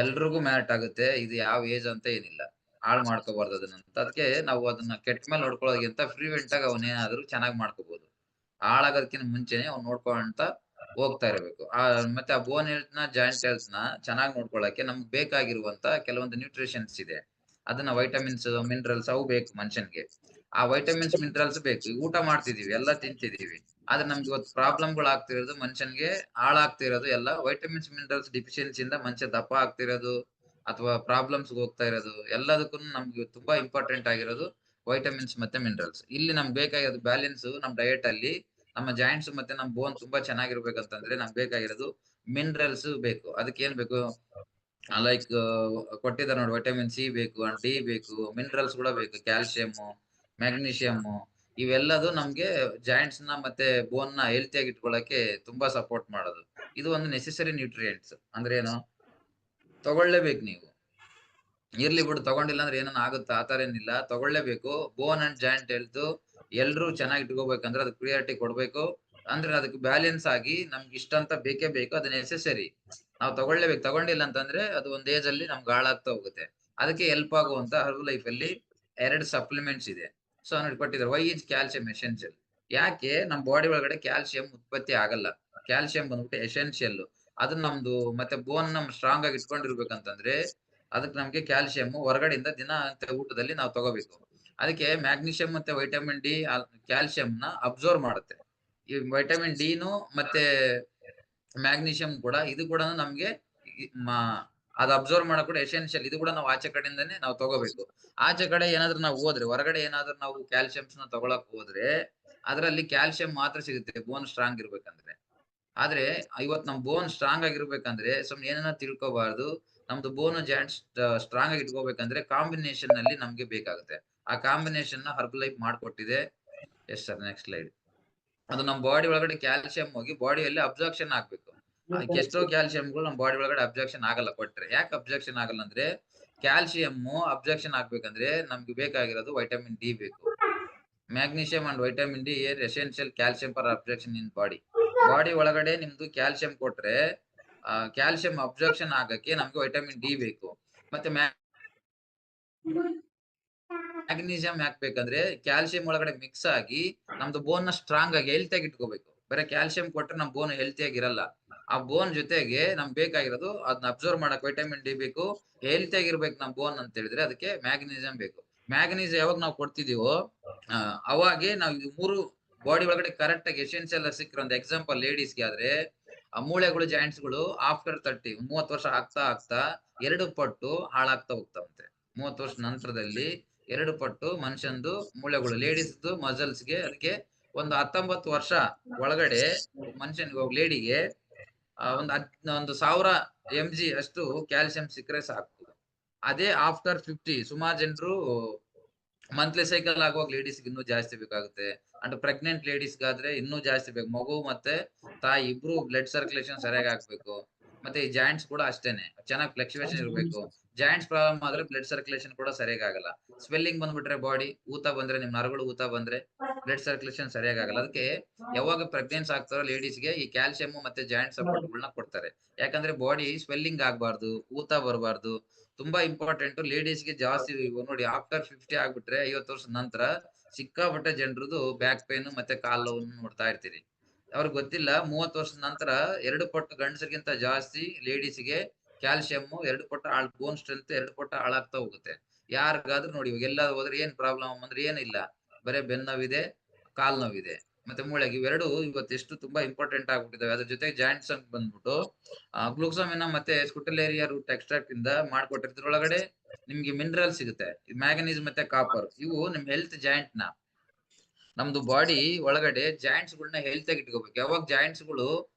ಎಲ್ರಿಗೂ ಮ್ಯಾಟ್ ಆಗುತ್ತೆ. ಇದು ಯಾವ ಏಜ್ ಅಂತ ಏನಿಲ್ಲ. ಹಾಳು ಮಾಡ್ಕೋಬಾರ್ದು ಅದನ್ನಂತ. ಅದಕ್ಕೆ ನಾವು ಅದನ್ನ ಕೆಟ್ಟ ಮೇಲೆ ನೋಡ್ಕೊಳ್ಳೋದಕ್ಕಿಂತ ಪ್ರಿವೆಂಟ್ ಆಗಿ ಅವನೇನಾದ್ರೂ ಚೆನ್ನಾಗಿ ಮಾಡ್ಕೋಬಹುದು. ಹಾಳಾಗೋದಕ್ಕಿಂತ ಮುಂಚೆನೆ ಅವ್ನು ನೋಡ್ಕೊಂತ ಹೋಗ್ತಾ ಇರಬೇಕು. ಮತ್ತೆ ಆ ಬೋನ್ ಹೆಲ್ತ್ ನ ಜಾಯಿಂಟ್ ಹೆಲ್ತ್ ನ ಚೆನ್ನಾಗಿ ನೋಡ್ಕೊಳ್ಳಕ್ಕೆ ನಮ್ಗೆ ಬೇಕಾಗಿರುವಂತ ಕೆಲವೊಂದು ನ್ಯೂಟ್ರಿಷನ್ಸ್ ಇದೆ. ಅದನ್ನ ವೈಟಮಿನ್ಸ್ ಮಿನರಲ್ಸ್ ಅವು ಬೇಕು ಮನುಷ್ಯನ್ಗೆ. ಆ ವೈಟಮಿನ್ಸ್ ಮಿನರಲ್ಸ್ ಬೇಕು. ಈಗ ಊಟ ಮಾಡ್ತಿದೀವಿ, ಎಲ್ಲ ತಿಂತಿದೀವಿ, ಆದ್ರೆ ನಮ್ಗೆ ಇವತ್ತು ಪ್ರಾಬ್ಲಮ್ಗಳು ಆಗ್ತಿರೋದು, ಮನುಷ್ಯನ್ಗೆ ಹಾಳಾಗ್ತಿರೋದು ಎಲ್ಲ ವೈಟಮಿನ್ಸ್ ಮಿನರಲ್ಸ್ ಡಿಫಿಷಿಯನ್ಸಿಯಿಂದ ಮನುಷ್ಯ ದಪ್ಪ ಆಗ್ತಿರೋದು ಅಥವಾ ಪ್ರಾಬ್ಲಮ್ಸ್ ಹೋಗ್ತಾ ಇರೋದು. ಎಲ್ಲದಕ್ಕೂ ನಮ್ಗೆ ತುಂಬಾ ಇಂಪಾರ್ಟೆಂಟ್ ಆಗಿರೋದು ವೈಟಮಿನ್ಸ್ ಮತ್ತೆ ಮಿನರಲ್ಸ್. ಇಲ್ಲಿ ನಮ್ಗೆ ಬೇಕಾಗಿರೋದು ಬ್ಯಾಲೆನ್ಸ್ ನಮ್ ಡಯಟ್ ಅಲ್ಲಿ. ನಮ್ಮ ಜಾಯಿಂಟ್ಸ್ ಮತ್ತೆ ನಮ್ ಬೋನ್ ತುಂಬಾ ಚೆನ್ನಾಗಿರ್ಬೇಕಂತಂದ್ರೆ ನಮ್ಗೆ ಬೇಕಾಗಿರೋದು ಮಿನರಲ್ಸ್ ಬೇಕು. ಅದಕ್ಕೆ ಏನ್ ಬೇಕು? ಲೈಕ್ ಕೊಟ್ಟಿದ್ದಾರೆ ನೋಡಿ, ವಿಟಮಿನ್ ಸಿ ಬೇಕು, ಅಂಡ್ ಡಿ ಬೇಕು, ಮಿನರಲ್ಸ್ ಕೂಡ ಬೇಕು, ಕ್ಯಾಲ್ಸಿಯಂ, ಮ್ಯಾಗ್ನೀಷಿಯಂ. ಇವೆಲ್ಲದು ನಮ್ಗೆ ಜಾಯಿಂಟ್ಸ್ ನ ಮತ್ತೆ ಬೋನ್ ನ ಹೆಲ್ತಿಯಾಗಿ ಇಟ್ಕೊಳ್ಳಕ್ಕೆ ತುಂಬಾ ಸಪೋರ್ಟ್ ಮಾಡೋದು. ಇದು ಒಂದು ನೆಸೆಸರಿ ನ್ಯೂಟ್ರಿಯೆಂಟ್ಸ್. ಅಂದ್ರೆ ಏನು? ತಗೊಳ್ಳೇಬೇಕು ನೀವು. ಇರ್ಲಿ ಬಿಡು ತಗೊಂಡಿಲ್ಲ ಅಂದ್ರೆ ಏನನ್ನ ಆಗುತ್ತಾ? ಆತರ ಏನಿಲ್ಲ, ತಗೊಳ್ಳೇಬೇಕು. ಬೋನ್ ಅಂಡ್ ಜಾಯಿಂಟ್ ಹೆಲ್ತ್ ಎಲ್ರೂ ಚೆನ್ನಾಗಿ ಇಟ್ಕೋಬೇಕಂದ್ರೆ ಅದಕ್ಕೆ ಪ್ರಿಯಾರಿಟಿ ಕೊಡ್ಬೇಕು. ಅಂದ್ರೆ ಅದಕ್ಕೆ ಬ್ಯಾಲೆನ್ಸ್ ಆಗಿ ನಮ್ಗೆ ಇಷ್ಟ ಅಂತ ಬೇಕೇ ಬೇಕು. ಅದು ನೆಸೆಸರಿ, ನಾವು ತಗೊಳ್ಳೇಬೇಕು. ತಗೊಂಡಿಲ್ಲ ಅಂತಂದ್ರೆ ಅದು ಒಂದ್ ಏಜ್ ಅಲ್ಲಿ ನಮ್ಗೆ ಹಾಳಾಗ್ತಾ ಹೋಗುತ್ತೆ. ಅದಕ್ಕೆ ಹೆಲ್ಪ್ ಆಗುವಂತ ಹರ್ಬಲ್ ಲೈಫ್ ಅಲ್ಲಿ 2 ಸಪ್ಲಿಮೆಂಟ್ಸ್ ಇದೆ. ಸೊ ನೋಡಿ ಕೊಟ್ಟಿದ್ದಾರೆ. Why is calcium essential? ಯಾಕೆ ನಮ್ ಬಾಡಿ ಒಳಗಡೆ ಕ್ಯಾಲ್ಸಿಯಂ ಉತ್ಪತ್ತಿ ಆಗಲ್ಲ? ಕ್ಯಾಲ್ಸಿಯಂ ಬಂದ್ಬಿಟ್ಟು ಎಸೆನ್ಷಿಯಲ್. ಅದನ್ನ ನಮ್ದು ಮತ್ತೆ ಬೋನ್ ನಮ್ ಸ್ಟ್ರಾಂಗ್ ಆಗಿ ಇಟ್ಕೊಂಡಿರ್ಬೇಕಂತಂದ್ರೆ ಅದಕ್ಕೆ ನಮ್ಗೆ ಕ್ಯಾಲ್ಸಿಯಂ ಹೊರಗಡೆಯಿಂದ ದಿನ ಊಟದಲ್ಲಿ ನಾವು ತಗೋಬೇಕು. ಅದಕ್ಕೆ ಮ್ಯಾಗ್ನೀಷಿಯಂ ಮತ್ತೆ ವೈಟಮಿನ್ ಡಿ ಕ್ಯಾಲ್ಸಿಯಂ ನ ಅಬ್ಸರ್ವ್ ಮಾಡುತ್ತೆ. ಈ ವೈಟಮಿನ್ ಡಿ ನು ಮತ್ತೆ ಮ್ಯಾಗ್ನೀಷಿಯಂ ಕೂಡ, ಇದು ಕೂಡ ನಮ್ಗೆ ಅದು ಅಬ್ಸರ್ವ್ ಮಾಡಕ್ ಕೂಡ ಎಸೆನ್ಷಿಯಲ್. ಇದು ಕೂಡ ನಾವು ಆಚೆ ಕಡೆಯಿಂದಾನೆ ನಾವು ತಗೋಬೇಕು. ಆಚೆ ಕಡೆ ಏನಾದ್ರು ನಾವು ಹೋದ್ರೆ, ಹೊರಗಡೆ ಏನಾದ್ರು ನಾವು ಕ್ಯಾಲ್ಸಿಯಂಸ್ ನ ತಗೊಳಕ್ ಹೋದ್ರೆ ಅದ್ರಲ್ಲಿ ಕ್ಯಾಲ್ಸಿಯಂ ಮಾತ್ರ ಸಿಗುತ್ತೆ ಬೋನ್ ಸ್ಟ್ರಾಂಗ್ ಇರ್ಬೇಕಂದ್ರೆ. ಆದ್ರೆ ಇವತ್ ನಮ್ ಬೋನ್ ಸ್ಟ್ರಾಂಗ್ ಆಗಿರ್ಬೇಕಂದ್ರೆ ಸುಮ್ನೆ ಏನನ್ನ ತಿಳ್ಕೊಬಾರ್ದು. ನಮ್ದು ಬೋನ್ ಜಾಯಿಂಟ್ ಸ್ಟ್ರಾಂಗ್ ಆಗಿ ಇಟ್ಕೋಬೇಕಂದ್ರೆ ಕಾಂಬಿನೇಷನ್ ನಲ್ಲಿ ನಮ್ಗೆ ಬೇಕಾಗುತ್ತೆ. ಆ ಕಾಂಬಿನೇಷನ್ ನ ಹರ್ಬಲ್ ಲೈಫ್ ಮಾಡ್ಕೊಟ್ಟಿದೆ. Yes sir, next slide. ಅದು ನಮ್ ಬಾಡಿ ಒಳಗಡೆ ಕ್ಯಾಲ್ಸಿಯಂ ಹೋಗಿ ಬಾಡಿಯಲ್ಲಿ ಅಬ್ಸಾರ್ಪ್ಷನ್ ಆಗ್ಬೇಕು. ಎಷ್ಟೋ ಕ್ಯಾಲ್ಸಿಯಂಗಳು ನಮ್ ಬಾಡಿ ಒಳಗಡೆ ಅಬ್ಸಾರ್ಪ್ಷನ್ ಆಗಲ್ಲ ಕೊಟ್ರೆ. ಯಾಕೆ ಅಬ್ಸಾರ್ಪ್ಷನ್ ಆಗಲ್ಲ ಅಂದ್ರೆ, ಕ್ಯಾಲ್ಸಿಯಂ ಅಬ್ಸಾರ್ಪ್ಷನ್ ಆಗ್ಬೇಕಂದ್ರೆ ನಮ್ಗೆ ಬೇಕಾಗಿರೋದು ವೈಟಮಿನ್ ಡಿ ಬೇಕು. Magnesium and vitamin D air essential calcium for absorption in body. Body ಒಳಗಡೆ ನಿಮ್ದು ಕ್ಯಾಲ್ಸಿಯಂ ಕೊಟ್ರೆ ಕ್ಯಾಲ್ಸಿಯಂ ಅಬ್ಸಾರ್ಪ್ಷನ್ ಆಗಕ್ಕೆ ನಮ್ಗೆ ವೈಟಮಿನ್ ಡಿ ಬೇಕು. ಮತ್ತೆ ಮ್ಯಾಗ್ನೀಷಿಯಂ ಹಾಕ್ಬೇಕಂದ್ರೆ ಕ್ಯಾಲ್ಸಿಯಂ ಒಳಗಡೆ ಮಿಕ್ಸ್ ಆಗಿ ನಮ್ದು ಬೋನ್ ನ ಸ್ಟ್ರಾಂಗ್ ಆಗಿ ಹೆಲ್ತಿಯಾಗಿ ಇಟ್ಕೋಬೇಕು. ಬರೀ ಕ್ಯಾಲ್ಸಿಯಂ ಕೊಟ್ರೆ ನಮ್ ಬೋನ್ ಹೆಲ್ತಿಯಾಗಿ ಇರಲ್ಲ. ಆ ಬೋನ್ ಜೊತೆಗೆ ನಮ್ಗೆ ಬೇಕಾಗಿರೋದು ಅದನ್ನ ಅಬ್ಸರ್ವ್ ಮಾಡಕ್ ವೈಟಮಿನ್ ಡಿ ಬೇಕು. ಹೆಲ್ತಿಯಾಗಿ ಇರ್ಬೇಕು ನಮ್ ಬೋನ್ ಅಂತ ಹೇಳಿದ್ರೆ ಅದಕ್ಕೆ ಮ್ಯಾಗ್ನೀಷಿಯಂ ಬೇಕು. ಮ್ಯಾಗ್ನೀಷಿಯಂ ಯಾವಾಗ ನಾವು ಕೊಡ್ತಿದೀವೋ ಅವಾಗೆ ನಾವು ಇದು 3 ಬಾಡಿ ಒಳಗಡೆ ಕರೆಕ್ಟ್ ಆಗಿ ಎಸೆನ್ಷಿಯಲ್ ಸಿಕ್ಕಿರೋ ಒಂದು ಎಕ್ಸಾಂಪಲ್ ಲೇಡೀಸ್ಗೆ ಆದ್ರೆ ಆ ಮೂಳೆಗಳು ಜಾಯಿಂಟ್ಸ್ ಗಳು ಆಫ್ಟರ್ 30 ವರ್ಷ ಆಗ್ತಾ ಆಗ್ತಾ 2 ಪಟ್ಟು ಹಾಳಾಗ್ತಾ ಹೋಗ್ತಾವಂತೆ. 30 ವರ್ಷ ನಂತರದಲ್ಲಿ 2 ಪಟ್ಟು ಮನುಷ್ಯಂದು ಮೂಳೆಗಳು, ಲೇಡೀಸ್ದು ಮಸಲ್ಸ್ಗೆ ಅದಕ್ಕೆ ಒಂದು 19 ವರ್ಷ ಒಳಗಡೆ ಮನುಷ್ಯನಿಗೆ ಲೇಡಿಗೆ ಒಂದು 1000 mg ಅಷ್ಟು ಕ್ಯಾಲ್ಸಿಯಂ ಸಿಕ್ಕರೆ ಸಾಕು. ಅದೇ ಆಫ್ಟರ್ 50 ಸುಮಾರು ಜನರು ಮಂತ್ಲಿ ಸೈಕಲ್ ಆಗುವಾಗ ಲೇಡೀಸ್ ಇನ್ನೂ ಜಾಸ್ತಿ ಬೇಕಾಗುತ್ತೆ. ಅಂಡ್ ಪ್ರೆಗ್ನೆಂಟ್ ಲೇಡೀಸ್ ಗಾದ್ರೆ ಇನ್ನೂ ಜಾಸ್ತಿ ಬೇಕು. ಮಗು ಮತ್ತೆ ತಾಯಿ ಇಬ್ರು ಬ್ಲಡ್ ಸರ್ಕ್ಯುಲೇಷನ್ ಸರಿಯಾಗಿ ಆಗ್ಬೇಕು. ಮತ್ತೆ ಈ ಜಾಯಿಂಟ್ಸ್ ಕೂಡ ಅಷ್ಟೇನೆ ಚೆನ್ನಾಗಿ ಫ್ಲಕ್ಚುಯೇಷನ್ ಇರಬೇಕು. ಜಾಯಿಂಟ್ಸ್ ಪ್ರಾಬ್ಲಮ್ ಆದ್ರೆ ಬ್ಲಡ್ ಸರ್ಕ್ಯುಲೇಷನ್ ಕೂಡ ಸರಿಯಾಗಿ ಆಗಲ್ಲ. ಸ್ವೆಲ್ಲಿಂಗ್ ಬಂದ್ಬಿಟ್ರೆ ಬಾಡಿ ಊತ ಬಂದ್ರೆ ನಿಮ್ ನರಗಳು ಊತ ಬಂದ್ರೆ ಬ್ಲಡ್ ಸರ್ಕ್ಯುಲೇಷನ್ ಸರಿಯಾಗಿ ಆಗಲ್ಲ. ಅದಕ್ಕೆ ಯಾವಾಗ ಪ್ರೆಗ್ನೆನ್ಸ್ ಆಗ್ತಾರೋ ಲೇಡೀಸ್ಗೆ ಈ ಕ್ಯಾಲ್ಸಿಯಂ ಮತ್ತೆ ಜಾಯಿಂಟ್ ಸಪೋರ್ಟ್ಗಳನ್ನ ಕೊಡ್ತಾರೆ. ಯಾಕಂದ್ರೆ ಬಾಡಿ ಸ್ವೆಲ್ಲಿಂಗ್ ಆಗ್ಬಾರ್ದು, ಊತ ಬರಬಾರ್ದು. ತುಂಬಾ ಇಂಪಾರ್ಟೆಂಟ್ ಲೇಡೀಸ್ಗೆ ಜಾಸ್ತಿ. ನೋಡಿ ಆಫ್ಟರ್ 50 ಆಗ್ಬಿಟ್ರೆ 50 ವರ್ಷದ ನಂತರ ಸಿಕ್ಕಾಪಟ್ಟೆ ಜನರದು ಬ್ಯಾಕ್ ಪೇನ್ ಮತ್ತೆ ಕಾಲ್ ನೋವು ನೋಡ್ತಾ ಇರ್ತೀರಿ. ಅವ್ರಿಗೆ ಗೊತ್ತಿಲ್ಲ 30 ವರ್ಷದ ನಂತರ 2 ಪಟ್ಟು ಗಂಡಸರಿಗಿಂತ ಜಾಸ್ತಿ ಲೇಡೀಸ್ಗೆ ಕ್ಯಾಲ್ಸಿಯಂ 2 ಪಟ್ಟು ಬೋನ್ ಸ್ಟ್ರೆಂತ್ 2 ಪಟ್ಟು ಹಾಳಾಗ್ತಾ ಹೋಗುತ್ತೆ. ಯಾರಿಗಾದ್ರೂ ನೋಡಿ ಇವಾಗ ಎಲ್ಲ ಹೋದ್ರೆ ಏನ್ ಪ್ರಾಬ್ಲಮ್ ಅಂದ್ರೆ ಏನಿಲ್ಲ, ಬರೇ ಬೆನ್ನು ನೋವಿದೆ, ಕಾಲ್ ನೋವಿದೆ ಮತ್ತೆ ಮೂಳೆಗೆ. ಇವೆರಡು ಇವತ್ತು ಎಷ್ಟು ತುಂಬಾ ಇಂಪಾರ್ಟೆಂಟ್ ಆಗ್ಬಿಟ್ಟಿದಾವೆ. ಅದ್ರ ಜೊತೆಗೆ ಜಾಯಿಂಟ್ಸ್ ಅಂತ ಬಂದ್ಬಿಟ್ಟು ಗ್ಲೂಕೋಸಮಿನ್ ಮತ್ತೆ ಸ್ಕುಟಲೇರಿಯಾ ರೂಟ್ ಎಕ್ಸ್ಟ್ರಾಕ್ಟ್ ಇಂದ ಮಾಡ್ಕೊಟ್ಟಿರೋದ್ರೊಳಗಡೆ ನಿಮ್ಗೆ ಮಿನರಲ್ ಸಿಗುತ್ತೆ, ಮ್ಯಾಂಗನೀಸ್ ಮತ್ತೆ ಕಾಪರ್. ಇವು ನಿಮ್ ಹೆಲ್ತ್ ಜಾಯಿಂಟ್ ನ ನಮ್ದು ಬಾಡಿ ಒಳಗಡೆ ಜಾಯಿಂಟ್ಸ್ ಗಳನ್ನ ಹೆಲ್ತ್ ಆಗಿ ಇಟ್ಕೋಬೇಕು. ಯಾವಾಗ ಜಾಯಿಂಟ್ಸ್ ಗಳು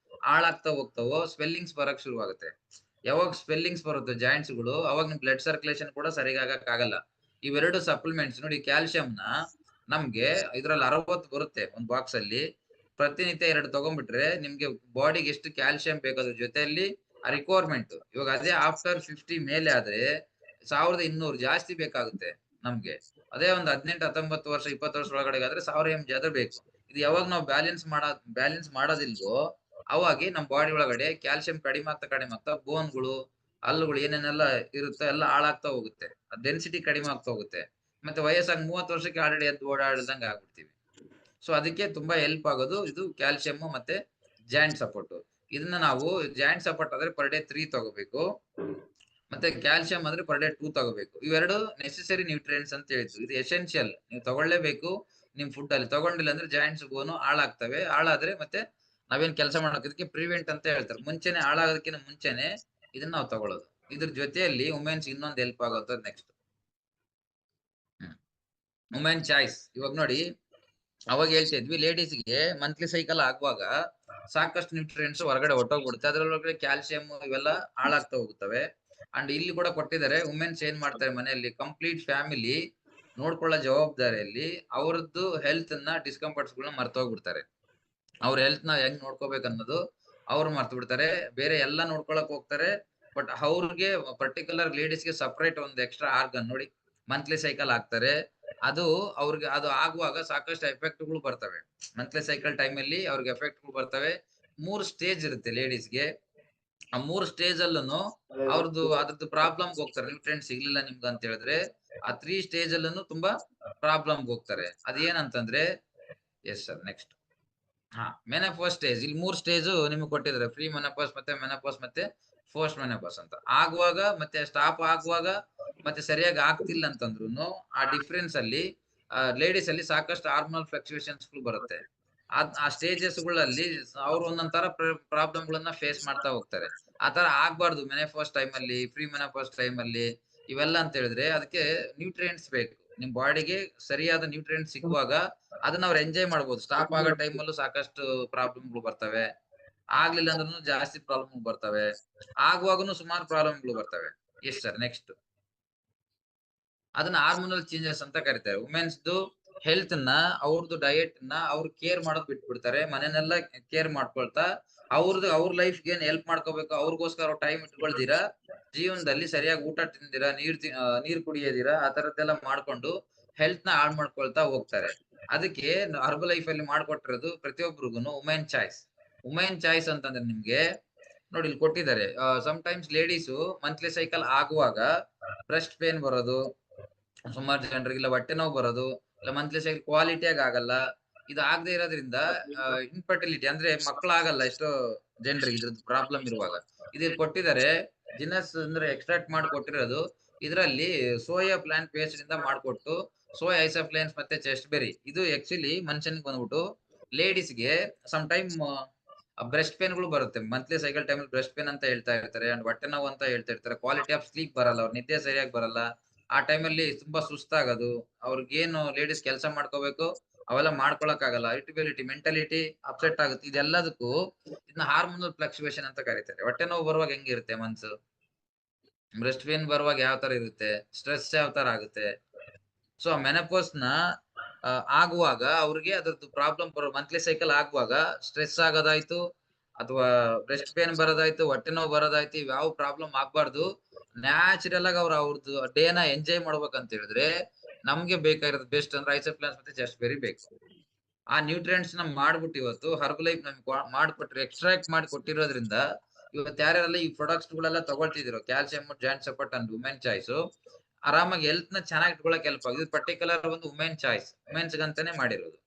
ಹಾಳಾಗ್ತಾ ಹೋಗ್ತಾವೋ ಸ್ವೆಲ್ಲಿಂಗ್ಸ್ ಬರಕ್ ಶುರು ಆಗುತ್ತೆ. ಯಾವಾಗ ಸ್ವೆಲ್ಲಿಂಗ್ಸ್ ಬರುತ್ತೆ ಜಾಯಿಂಟ್ಸ್ ಗಳು, ಅವಾಗ ನಿಮ್ ಬ್ಲಡ್ ಸರ್ಕ್ಯುಲೇಷನ್ ಕೂಡ ಸರಿಯಾಗಿ ಆಗಲ್ಲ. ಇವೆರಡು ಸಪ್ಲಿಮೆಂಟ್ಸ್ ನೋಡಿ, ಕ್ಯಾಲ್ಸಿಯಂ ನ ನಮ್ಗೆ ಇದ್ರಲ್ಲಿ 60 ಬರುತ್ತೆ ಒಂದ್ ಬಾಕ್ಸ್ ಅಲ್ಲಿ. ಪ್ರತಿನಿತ್ಯ 2 ತಗೊಂಡ್ಬಿಟ್ರೆ ನಿಮ್ಗೆ ಬಾಡಿಗೆ ಎಷ್ಟು ಕ್ಯಾಲ್ಸಿಯಂ ಬೇಕಾದ್ರ ಜೊತೆಯಲ್ಲಿ ರಿಕ್ವೈರ್ಮೆಂಟ್. ಇವಾಗ ಅದೇ ಆಫ್ಟರ್ 50 ಮೇಲೆ ಆದ್ರೆ 1200 ಜಾಸ್ತಿ ಬೇಕಾಗುತ್ತೆ ನಮ್ಗೆ. ಅದೇ ಒಂದ್ 18, 19 ವರ್ಷ 20 ವರ್ಷ ಒಳಗಡೆ ಆದ್ರೆ 1000 mg ಆದ್ರೆ ಬೇಕು. ಇದು ಯಾವಾಗ ನಾವು ಬ್ಯಾಲೆನ್ಸ್ ಮಾಡೋದಿಲ್ವೋ ಅವಾಗ ನಮ್ ಬಾಡಿ ಒಳಗಡೆ ಕ್ಯಾಲ್ಸಿಯಂ ಕಡಿಮೆ ಆಗ್ತಾ ಬೋನ್ಗಳು ಹಲ್ಲುಗಳು ಏನೇನೆಲ್ಲ ಇರುತ್ತೆ ಎಲ್ಲ ಹಾಳಾಗ್ತಾ ಹೋಗುತ್ತೆ. ಡೆನ್ಸಿಟಿ ಕಡಿಮೆ ಆಗ್ತಾ ಹೋಗುತ್ತೆ. ಮತ್ತೆ ವಯಸ್ಸಾಗಿ 30 ವರ್ಷಕ್ಕೆ ಆಲ್ರೆಡಿ ಎದ್ದು ಓಡಾಡ್ದಂಗೆ ಆಗ್ಬಿಡ್ತೀವಿ. ಸೊ ಅದಕ್ಕೆ ತುಂಬಾ ಹೆಲ್ಪ್ ಆಗೋದು ಇದು ಕ್ಯಾಲ್ಸಿಯಂ ಮತ್ತೆ ಜಾಯಿಂಟ್ ಸಪೋರ್ಟ್. ಇದನ್ನ ನಾವು ಜಾಯಿಂಟ್ ಸಪೋರ್ಟ್ ಆದ್ರೆ ಪರ್ ಡೇ 3 ತಗೋಬೇಕು, ಮತ್ತೆ ಕ್ಯಾಲ್ಸಿಯಂ ಆದ್ರೆ ಪರ್ ಡೇ 2 ತಗೋಬೇಕು. ಇವೆರಡು ನೆಸೆಸರಿ ನ್ಯೂಟ್ರಿಯೆಂಟ್ಸ್ ಅಂತ ಹೇಳಿದ್ರು. ಇದು ಎಸೆನ್ಷಿಯಲ್, ನೀವು ತಗೊಳ್ಳೇಬೇಕು ನಿಮ್ ಫುಡ್ ಅಲ್ಲಿ. ತಗೊಂಡಿಲ್ಲ ಅಂದ್ರೆ ಜಾಯಿಂಟ್ಸ್ ಬೋನು ಹಾಳಾಗ್ತವೆ. ಹಾಳಾದ್ರೆ ಮತ್ತೆ ನಾವೇನ್ ಕೆಲಸ ಮಾಡೋಕೆ ಇದಕ್ಕೆ ಪ್ರಿವೆಂಟ್ ಅಂತ ಹೇಳ್ತಾರೆ. ಮುಂಚೆನೆ ಹಾಳಾಗೋದಕ್ಕಿಂತ ಮುಂಚೆನೆ ಇದನ್ನ ನಾವು ತಗೊಳ್ಳೋದು. ಇದ್ರ ಜೊತೆಯಲ್ಲಿ ವುಮೆನ್ಸ್ ಇನ್ನೊಂದು ಹೆಲ್ಪ್ ಆಗುತ್ತೆ ನೆಕ್ಸ್ಟ್ ವುಮೆನ್ ಚಾಯ್ಸ್. ಇವಾಗ ನೋಡಿ ಅವಾಗ ಹೇಳ್ತಾ ಇದ್ವಿ ಲೇಡೀಸ್ಗೆ ಮಂತ್ಲಿ ಸೈಕಲ್ ಆಗುವಾಗ ಸಾಕಷ್ಟು ನ್ಯೂಟ್ರಿಯೆಂಟ್ಸ್ ಹೊರಗಡೆ ಹೊಟ್ಟೋಗ್ಬಿಡುತ್ತೆ. ಅದ್ರೊಳಗಡೆ ಕ್ಯಾಲ್ಸಿಯಂ ಇವೆಲ್ಲ ಹಾಳಾಗ್ತಾ ಹೋಗುತ್ತವೆ. ಅಂಡ್ ಇಲ್ಲಿ ಕೂಡ ಕೊಟ್ಟಿದ್ದಾರೆ ವುಮೆನ್ಸ್ ಏನ್ ಮಾಡ್ತಾರೆ ಮನೆಯಲ್ಲಿ ಕಂಪ್ಲೀಟ್ ಫ್ಯಾಮಿಲಿ ನೋಡ್ಕೊಳ್ಳೋ ಜವಾಬ್ದಾರಿಯಲ್ಲಿ ಅವ್ರದ್ದು ಹೆಲ್ತ್ ನ ಡಿಸ್ಕಂಫರ್ಟ್ಸ್ ಗಳನ್ನ ಮರ್ತೋಗ್ಬಿಡ್ತಾರೆ. ಅವ್ರ ಹೆಲ್ತ್ ನ ಹೆಂಗ್ ನೋಡ್ಕೋಬೇಕು ಅನ್ನೋದು ಅವ್ರು ಮರ್ತು ಬಿಡ್ತಾರೆ. ಬೇರೆ ಎಲ್ಲಾ ನೋಡ್ಕೊಳಕ್ ಹೋಗ್ತಾರೆ. ಬಟ್ ಅವ್ರಿಗೆ ಪರ್ಟಿಕ್ಯುಲರ್ ಲೇಡೀಸ್ಗೆ ಸಪರೇಟ್ ಒಂದು ಎಕ್ಸ್ಟ್ರಾ ಆರ್ಗನ್ ನೋಡಿ ಮಂತ್ಲಿ ಸೈಕಲ್ ಆಗ್ತಾರೆ. ಅದು ಅವ್ರಿಗೆ ಅದು ಆಗುವಾಗ ಸಾಕಷ್ಟು ಎಫೆಕ್ಟ್ ಗಳು ಬರ್ತವೆ. ಮಂತ್ಲಿ ಸೈಕಲ್ ಟೈಮ್ ಅಲ್ಲಿ ಅವ್ರಿಗೆ ಎಫೆಕ್ಟ್ ಗಳು ಬರ್ತವೆ. 3 ಸ್ಟೇಜ್ ಇರುತ್ತೆ ಲೇಡೀಸ್ಗೆ. ಆ 3 ಸ್ಟೇಜ್ ಅಲ್ಲೂ ಅದ್ರದ್ದು ಪ್ರಾಬ್ಲಮ್ ಹೋಗ್ತಾರೆ. ನ್ಯೂಟ್ರಿಯೆಂಟ್ ಸಿಗ್ಲಿಲ್ಲ ನಿಮ್ಗೆ ಅಂತ ಹೇಳಿದ್ರೆ ಆ 3 ಸ್ಟೇಜ್ ಅಲ್ಲೂ ತುಂಬಾ ಪ್ರಾಬ್ಲಮ್ ಹೋಗ್ತಾರೆ. ಅದೇನಂತಂದ್ರೆ yes sir next menopause stage. ಇಲ್ಲಿ 3 ಸ್ಟೇಜ್ ನಿಮ್ಗೆ ಕೊಟ್ಟಿದ್ದಾರೆ, ಪ್ರೀ ಮೆನೋಪಾಸ್ ಮತ್ತೆ ಮೆನೋಪಾಸ್ ಮತ್ತೆ ಪೋಸ್ಟ್ ಮೆನೋಪಾಸ್ ಅಂತ. ಆಗುವಾಗ ಮತ್ತೆ ಸ್ಟಾಪ್ ಆಗುವಾಗ ಮತ್ತೆ ಸರಿಯಾಗಿ ಆಗ್ತಿಲ್ಲ ಅಂತಂದ್ರು ಆ ಡಿಫ್ರೆನ್ಸ್ ಅಲ್ಲಿ ಲೇಡೀಸ್ ಅಲ್ಲಿ ಸಾಕಷ್ಟು ಹಾರ್ಮೋನಲ್ ಫ್ಲಕ್ಚುಯೇಷನ್ಸ್ ಬರುತ್ತೆ. ಆ ಸ್ಟೇಜಸ್ ಗಳಲ್ಲಿ ಅವ್ರು ಒಂದೊಂದ್ ತರ ಪ್ರಾಬ್ಲಮ್ ಗಳನ್ನ ಫೇಸ್ ಮಾಡ್ತಾ ಹೋಗ್ತಾರೆ. ಆ ತರ ಆಗ್ಬಾರ್ದು ಮೆನೋಪಾಸ್ ಟೈಮ್ ಅಲ್ಲಿ, ಪ್ರೀ ಮೆನೋಪಾಸ್ ಟೈಮ್ ಅಲ್ಲಿ. ಇವೆಲ್ಲ ಅಂತ ಹೇಳಿದ್ರೆ ಅದಕ್ಕೆ ನ್ಯೂಟ್ರಿಯೆಂಟ್ಸ್ ಬೇಕು. ನಿಮ್ ಬಾಡಿಗೆ ಸರಿಯಾದ ನ್ಯೂಟ್ರಿಯೆಂಟ್ಸ್ ಸಿಗುವಾಗ ಅದನ್ನ ಅವ್ರು ಎಂಜಾಯ್ ಮಾಡ್ಬೋದು. ಸ್ಟಾಪ್ ಆಗೋ ಟೈಮ್ ಅಲ್ಲೂ ಸಾಕಷ್ಟು ಪ್ರಾಬ್ಲಮ್ಗಳು ಬರ್ತವೆ. ಆಗ್ಲಿಲ್ಲ ಅಂದ್ರೂ ಜಾಸ್ತಿ ಪ್ರಾಬ್ಲಮ್ ಬರ್ತವೆ. ಆಗುವಾಗನು ಸುಮಾರು ಪ್ರಾಬ್ಲಮ್ಗಳು ಬರ್ತವೆ. ಎಸ್ ಸರ್ ನೆಕ್ಸ್ಟ್ ಅದನ್ನ ಹಾರ್ಮೋನಲ್ ಚೇಂಜಸ್ ಅಂತ ಕರೀತಾರೆ. ವುಮೆನ್ಸ್ ಹೆಲ್ತ್ ನ ಅವ್ರದ್ದು ಡಯಟ್ ನ ಅವ್ರು ಕೇರ್ ಮಾಡೋದ್ ಬಿಟ್ಬಿಡ್ತಾರೆ. ಮನೆನೆಲ್ಲ ಕೇರ್ ಮಾಡ್ಕೊಳ್ತಾ ಅವ್ರ ಲೈಫ್ ಏನ್ ಹೆಲ್ಪ್ ಮಾಡ್ಕೋಬೇಕು ಅವ್ರಿಗೋಸ್ಕರ ಟೈಮ್ ಇಟ್ಕೊಳ್ದಿರಾ, ಜೀವನದಲ್ಲಿ ಸರಿಯಾಗಿ ಊಟ ತಿಂದಿರಾ, ನೀರ್ ಕುಡಿಯೋದಿರಾ, ಆ ತರದ್ದೆಲ್ಲ ಮಾಡ್ಕೊಂಡು ಹೆಲ್ತ್ ನ ಹಾಳು ಮಾಡ್ಕೊಳ್ತಾ ಹೋಗ್ತಾರೆ. ಅದಕ್ಕೆ ಹರ್ಬಲ್ ಲೈಫ್ ಅಲ್ಲಿ ಮಾಡ್ಕೊಟ್ಟಿರೋದು ಪ್ರತಿಯೊಬ್ಬರಿಗೂ ವುಮೆನ್ ಚಾಯ್ಸ್. ವುಮೆನ್ ಚಾಯ್ಸ್ ಅಂತಂದ್ರೆ ನಿಮ್ಗೆ ನೋಡಿ ಇಲ್ಲಿ ಕೊಟ್ಟಿದ್ದಾರೆ. Sometimes ladies monthly cycle ಆಗುವಾಗ ಬ್ರೆಸ್ಟ್ ಪೇನ್ ಬರೋದು, ಸುಮಾರು ಜನರಿಗೆಲ್ಲ ಹೊಟ್ಟೆ ನೋವು ಬರೋದು, ಇಲ್ಲ ಮಂತ್ಲಿ ಸೈಕಲ್ ಕ್ವಾಲಿಟಿಯಾಗಿ ಆಗಲ್ಲ. ಇದು ಆಗದೆ ಇರೋದ್ರಿಂದ ಇನ್ಫರ್ಟಿಲಿಟಿ ಅಂದ್ರೆ ಮಕ್ಕಳಾಗಲ್ಲ ಎಷ್ಟೋ ಜನರಿಗೆ ಇದ್ರದ್ದು ಪ್ರಾಬ್ಲಮ್ ಇರುವಾಗ. ಇದ್ರಲ್ಲಿ ಕೊಟ್ಟಿದ್ದಾರೆ ಜಿನಸ್ ಅಂದ್ರೆ ಎಕ್ಸ್ಟ್ರಾಕ್ಟ್ ಮಾಡಿ ಕೊಟ್ಟಿರೋದು. ಇದರಲ್ಲಿ ಸೋಯಾ ಪ್ಲಾಂಟ್ ಪೇಸ್ಟ್ ಇಂದ ಮಾಡ್ಕೊಟ್ಟು ಸೋಯಾ ಐಸೋಫ್ಲೇನ್ಸ್ ಮತ್ತೆ ಚೆಸ್ಟ್ ಬೆರಿ. ಇದು ಆಕ್ಚುಲಿ ಮನುಷ್ಯನಿಗೆ ಬಂದ್ಬಿಟ್ಟು ಲೇಡೀಸ್ಗೆ ಸಮ್ ಟೈಮ್ ಬ್ರೆಸ್ಟ್ ಪೇನ್ ಗಳು ಬರುತ್ತೆ. Monthly cycle time breast pain ಅಂತ ಹೇಳ್ತಾ ಇರ್ತಾರೆ, ಅಂಡ್ ಹೊಟ್ಟೆ ನೋವು ಅಂತ ಹೇಳ್ತಾ ಇರ್ತಾರೆ. ಕ್ವಾಲಿಟಿ ಆಫ್ ಸ್ಲೀಪ್ ಬರಲ್ಲ, ಅವ್ರ ನಿದ್ದೆ ಸರಿಯಾಗಿ ಬರಲ್ಲ. ಆ ಟೈಮಲ್ಲಿ ತುಂಬಾ ಸುಸ್ತಾಗೋದು. ಅವ್ರಿಗೇನು ಲೇಡೀಸ್ ಕೆಲಸ ಮಾಡ್ಕೋಬೇಕು ಅವೆಲ್ಲ ಮಾಡ್ಕೊಳಕ್ ಆಗಲ್ಲ. ಇರಿಟಬಿಲಿಟಿ, ಮೆಂಟಾಲಿಟಿ ಅಪ್ಸೆಟ್ ಆಗುತ್ತೆ. ಇದೆಲ್ಲದಕ್ಕೂ ಇದನ್ನ ಹಾರ್ಮೋನಲ್ ಫ್ಲಕ್ಚುಯೇಷನ್ ಅಂತ ಕರೀತಾರೆ. ಹೊಟ್ಟೆ ನೋವು ಬರುವಾಗ ಹೆಂಗಿರುತ್ತೆ ಮನ್ಸು, ಬ್ರೆಸ್ಟ್ ಪೇನ್ ಬರುವಾಗ ಯಾವ ತರ ಇರುತ್ತೆ, ಸ್ಟ್ರೆಸ್ ಯಾವ ತರ ಆಗುತ್ತೆ. ಸೊ ಮೆನೋಪಾಸ್ ನ ಆಗುವಾಗ ಅವ್ರಿಗೆ ಅದ್ರದ್ದು ಪ್ರಾಬ್ಲಮ್ ಮಂತ್ಲಿ ಸೈಕಲ್ ಆಗುವಾಗ ಸ್ಟ್ರೆಸ್ ಆಗೋದಾಯ್ತು ಅಥವಾ ಬ್ರೆಸ್ಟ್ ಪೇನ್ ಬರೋದಾಯ್ತು, ಹೊಟ್ಟೆ ನೋವು ಬರೋದಾಯ್ತು, ಯಾವ ಪ್ರಾಬ್ಲಮ್ ಆಗ್ಬಾರ್ದು. ನ್ಯಾಚುರಲ್ ಆಗಿ ಅವ್ರದ್ದು ಡೇನ ಎಂಜಾಯ್ ಮಾಡ್ಬೇಕಂತ ಹೇಳಿದ್ರೆ ನಮ್ಗೆ ಬೇಕಾಗಿರೋದು ಬೆಸ್ಟ್ ಅಂದ್ರೆ ಐಸೋಪ್ಲಾನ್ಸ್ ಮತ್ತೆ ಜಸ್ಟ್ ಬೆರಿ ಬೇಕು. ಆ ನ್ಯೂಟ್ರಿಯೆಂಟ್ಸ್ ನ ಮಾಡ್ಬಿಟ್ಟು ಇವತ್ತು ಹರ್ಬಲ್ ಲೈಫ್ ನಮ್ಗೆ ಮಾಡ್ಕೊಟ್ರೆ, ಎಕ್ಸ್ಟ್ರಾಕ್ಟ್ ಮಾಡಿ ಕೊಟ್ಟಿರೋದ್ರಿಂದ ಇವತ್ತು ಯಾರ್ಯಾರೆಲ್ಲ ಈ ಪ್ರಾಡಕ್ಟ್ಸ್ ಗಳೆಲ್ಲ ತಗೊಳ್ತಿದ್ರು, calcium, joint support and women choice, ಆರಾಮಾಗಿ ಹೆಲ್ತ್ ನ ಚೆನ್ನಾಗಿ ಇಟ್ಕೊಳಕ್ ಹೆಲ್ಪ್ ಆಗಿದೆ. ಪರ್ಟಿಕ್ಯುಲರ್ ಒಂದು ವುಮೆನ್ ಚಾಯ್ಸ್, ವುಮೆನ್ಸ್ ಗಂತಾನೆ ಮಾಡಿರೋದು.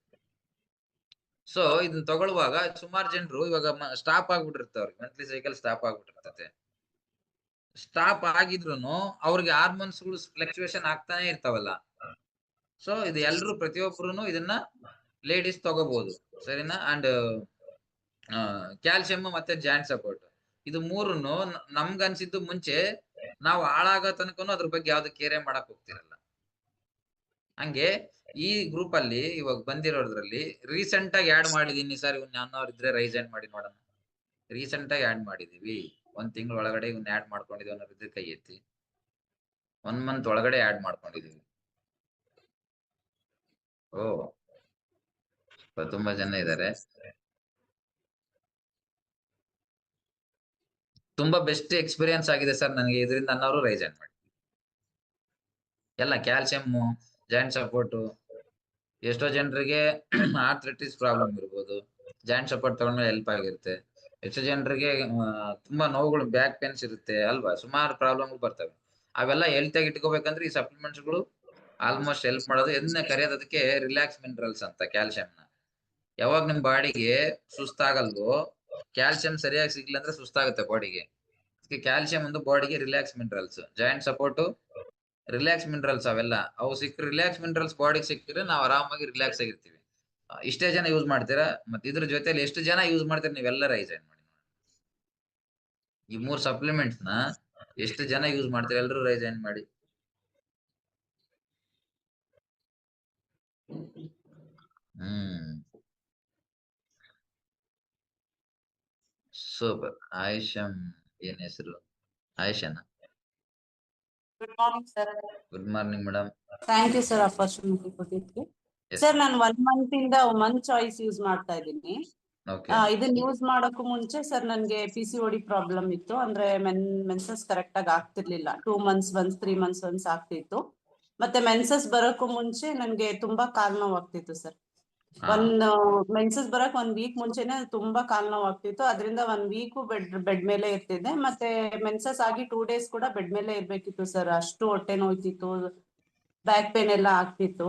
ಸೊ ಇದನ್ನ ತಗೊಳ್ಳುವಾಗ ಸುಮಾರು ಜನರು ಇವಾಗ ಸ್ಟಾಪ್ ಆಗ್ಬಿಟ್ಟಿರ್ತಾವ್ರಿ, ಮಂತ್ಲಿ ಸೈಕಲ್ ಸ್ಟಾಪ್ ಆಗ್ಬಿಟ್ಟಿರ್ತತೆ. ಸ್ಟಾಪ್ ಆಗಿದ್ರು ಅವ್ರಿಗೆ ಹಾರ್ಮೋನ್ಸ್ ಗಳು ಫ್ಲಕ್ಚುಯೇಷನ್ ಆಗ್ತಾನೆ ಇರ್ತಾವಲ್ಲ. ಸೊ ಇದು ಎಲ್ರು ಪ್ರತಿಯೊಬ್ಬರು ಇದನ್ನ ಲೇಡೀಸ್ ತಗೋಬಹುದು, ಸರಿನಾ. ಅಂಡ್ ಕ್ಯಾಲ್ಸಿಯಂ ಮತ್ತೆ ಜಾಯಿಂಟ್ ಸಪೋರ್ಟ್ ಇದು ಮೂರನ್ನು ನಮ್ಗ ಅನ್ಸಿದ್ದು ಮುಂಚೆ ನಾವು ಹಾಳಾಗೋ ತನಕನು ಅದ್ರ ಬಗ್ಗೆ ಯಾವ್ದು ಕೇರೆ ಮಾಡಕ್ ಹೋಗ್ತಿರಲ್ಲ. ಹಂಗೆ ಈ ಗ್ರೂಪ್ ಅಲ್ಲಿ ಇವಾಗ ಬಂದಿರೋದ್ರಲ್ಲಿ ರೀಸೆಂಟ್ ಆಗಿ ಆಡ್ ಮಾಡಿದೀನಿ ಸರ್, ಇವ್ನ ಯಾವ್ದವ್ರು ಇದ್ರೆ ರೈಸ್ ಆಡ್ ಮಾಡಿ ನೋಡೋಣ. ರೀಸೆಂಟ್ ಆಗಿ ಆಡ್ ಮಾಡಿದೀವಿ, 1 ತಿಂಗಳ ಒಳಗಡೆ ಇವ್ನ ಆಡ್ ಮಾಡ್ಕೊಂಡಿದೀವಿ ಅನ್ನೋರು ಇದ್ರೆ ಕೈ ಎತ್ತಿ. 1 ಮಂತ್ ಒಳಗಡೆ ಆಡ್ ಮಾಡ್ಕೊಂಡಿದೀವಿ. ಓ ತುಂಬಾ ಜನ ಇದಾರೆ. ತುಂಬಾ ಬೆಸ್ಟ್ ಎಕ್ಸ್ಪೀರಿಯನ್ಸ್ ಆಗಿದೆ ಸರ್ ನನಗೆ ಇದರಿಂದ ಅನ್ನೋರು ರೈಸ್ ಆಡ್ ಮಾಡಿ. ಎಲ್ಲ ಕ್ಯಾಲ್ಸಿಯಂ, ಜಾಯಿಂಟ್ ಸಪೋರ್ಟ್, ಎಷ್ಟೋ ಜನರಿಗೆ ಆರ್ಥ್ರೈಟಿಸ್ ಪ್ರಾಬ್ಲಮ್ ಇರ್ಬೋದು, ಜಾಯಿಂಟ್ ಸಪೋರ್ಟ್ ತಗೊಂಡ್ಮೇಲೆ ಹೆಲ್ಪ್ ಆಗಿರುತ್ತೆ. ಎಷ್ಟೋ ಜನರಿಗೆ ತುಂಬಾ ನೋವುಗಳು, ಬ್ಯಾಕ್ ಪೇನ್ಸ್ ಇರುತ್ತೆ ಅಲ್ವಾ, ಸುಮಾರು ಪ್ರಾಬ್ಲಮ್ ಬರ್ತವೆ. ಅವೆಲ್ಲ ಹೆಲ್ತ್ ಆಗಿ ಇಟ್ಕೋಬೇಕಂದ್ರೆ ಈ ಸಪ್ಲಿಮೆಂಟ್ಸ್ ಗಳು ಆಲ್ಮೋಸ್ಟ್ ಹೆಲ್ಪ್ ಮಾಡೋದು. ಇದನ್ನ ಕರೆಯೋದಕ್ಕೆ ರಿಲ್ಯಾಕ್ಸ್ ಮಿನರಲ್ಸ್ ಅಂತ. ಕ್ಯಾಲ್ಸಿಯಂ ನ ಯಾವಾಗ ನಿಮ್ ಬಾಡಿಗೆ ಸುಸ್ತಾಗಲ್ವೋ, ಕ್ಯಾಲ್ಸಿಯಂ ಸರಿಯಾಗಿ ಸಿಗ್ಲಿಲ್ಲ ಅಂದ್ರೆ ಸುಸ್ತಾಗುತ್ತೆ ಬಾಡಿಗೆ. ಕ್ಯಾಲ್ಸಿಯಂ ಒಂದು ಬಾಡಿಗೆ relax minerals, joint support relax minerals, ಅವೆಲ್ಲ ಅವು ಸಿಕ್ಕರೆ ರಿಲ್ಯಾಕ್ಸ್ ಮಿನರಲ್ಸ್ ಬಾಡಿಗೆ ಸಿಕ್ಕಿದ್ರೆ ನಾವು ಆರಾಮಾಗಿ ರಿಲ್ಯಾಕ್ಸ್ ಆಗಿರ್ತೀವಿ. ಇಷ್ಟೇ ಜನ ಯೂಸ್ ಮಾಡ್ತೀರಾ, ಮತ್ತೆ ಇದ್ರ ಜೊತೆಲಿ ಎಷ್ಟು ಜನ ಯೂಸ್ ಮಾಡ್ತೀರಾ ನೀವೆಲ್ಲ ರೈಸ್ ಆಡ್ ಮಾಡಿ. ಈ 3 ಸಪ್ಲಿಮೆಂಟ್ಸ್ ನ ಎಷ್ಟು ಜನ ಯೂಸ್ ಮಾಡ್ತೀರಾ ಎಲ್ಲರೂ ರೈಸ್ ಆಡ್ ಮಾಡಿ. ಸೂಪರ್. ಆಯುಷಂ ಏನ್ ಹೆಸರು, ಆಯುಷನ? Good morning sir. Good morning madam. Thank you sir opportunity ಕೊಟ್ಟಿದ್ದಕ್ಕೆ. ಸರ್ ನಾನು 1 ಮಂತ್ ಇಂದ ವುಮನ್ ಚಾಯ್ಸ್ ಯೂಸ್ ಮಾಡ್ತಾ ಇದ್ದೀನಿ. ಇದನ್ನ ಯೂಸ್ ಮಾಡೋಕ್ಕೂ ಮುಂಚೆ ಸರ್ ನನ್ಗೆ PCOD ಪ್ರಾಬ್ಲಮ್ ಇತ್ತು. ಅಂದ್ರೆ ಮೆನ್ಸಸ್ ಕರೆಕ್ಟ್ ಆಗಿ ಆಗ್ತಿರ್ಲಿಲ್ಲ. 2 ಮಂತ್ಸ್ ಒನ್ಸ್ 3 ಮಂತ್ಸ್ ಒನ್ಸ್ ಆಗ್ತಿತ್ತು. ಮತ್ತೆ ಮೆನ್ಸಸ್ ಬರೋಕ್ಕೂ ಮುಂಚೆ ನನ್ಗೆ ತುಂಬಾ ಕಾಲ್ ನೋವು ಆಗ್ತಿತ್ತು ಸರ್. ಮೆನ್ಸಸ್ ಬರಕ್ 1 ವೀಕ್ ಮುಂಚೆನೆ ತುಂಬಾ ಕಾಲ್ ನೋವು ಆಗ್ತಿತ್ತು. ಅದರಿಂದ 1 ವೀಕ್ ಬೆಡ್ ಮೇಲೆ ಇರ್ತಿದ್ದೆ. ಮತ್ತೆ ಮೆನ್ಸಸ್ ಆಗಿ 2 ಡೇಸ್ ಕೂಡ ಬೆಡ್ ಮೇಲೆ ಇರ್ಬೇಕಿತ್ತು ಸರ್. ಅಷ್ಟು ಹೊಟ್ಟೆ ನೋಯ್ತಿತ್ತು, ಬ್ಯಾಕ್ ಪೇನ್ ಎಲ್ಲ ಆಗ್ತಿತ್ತು.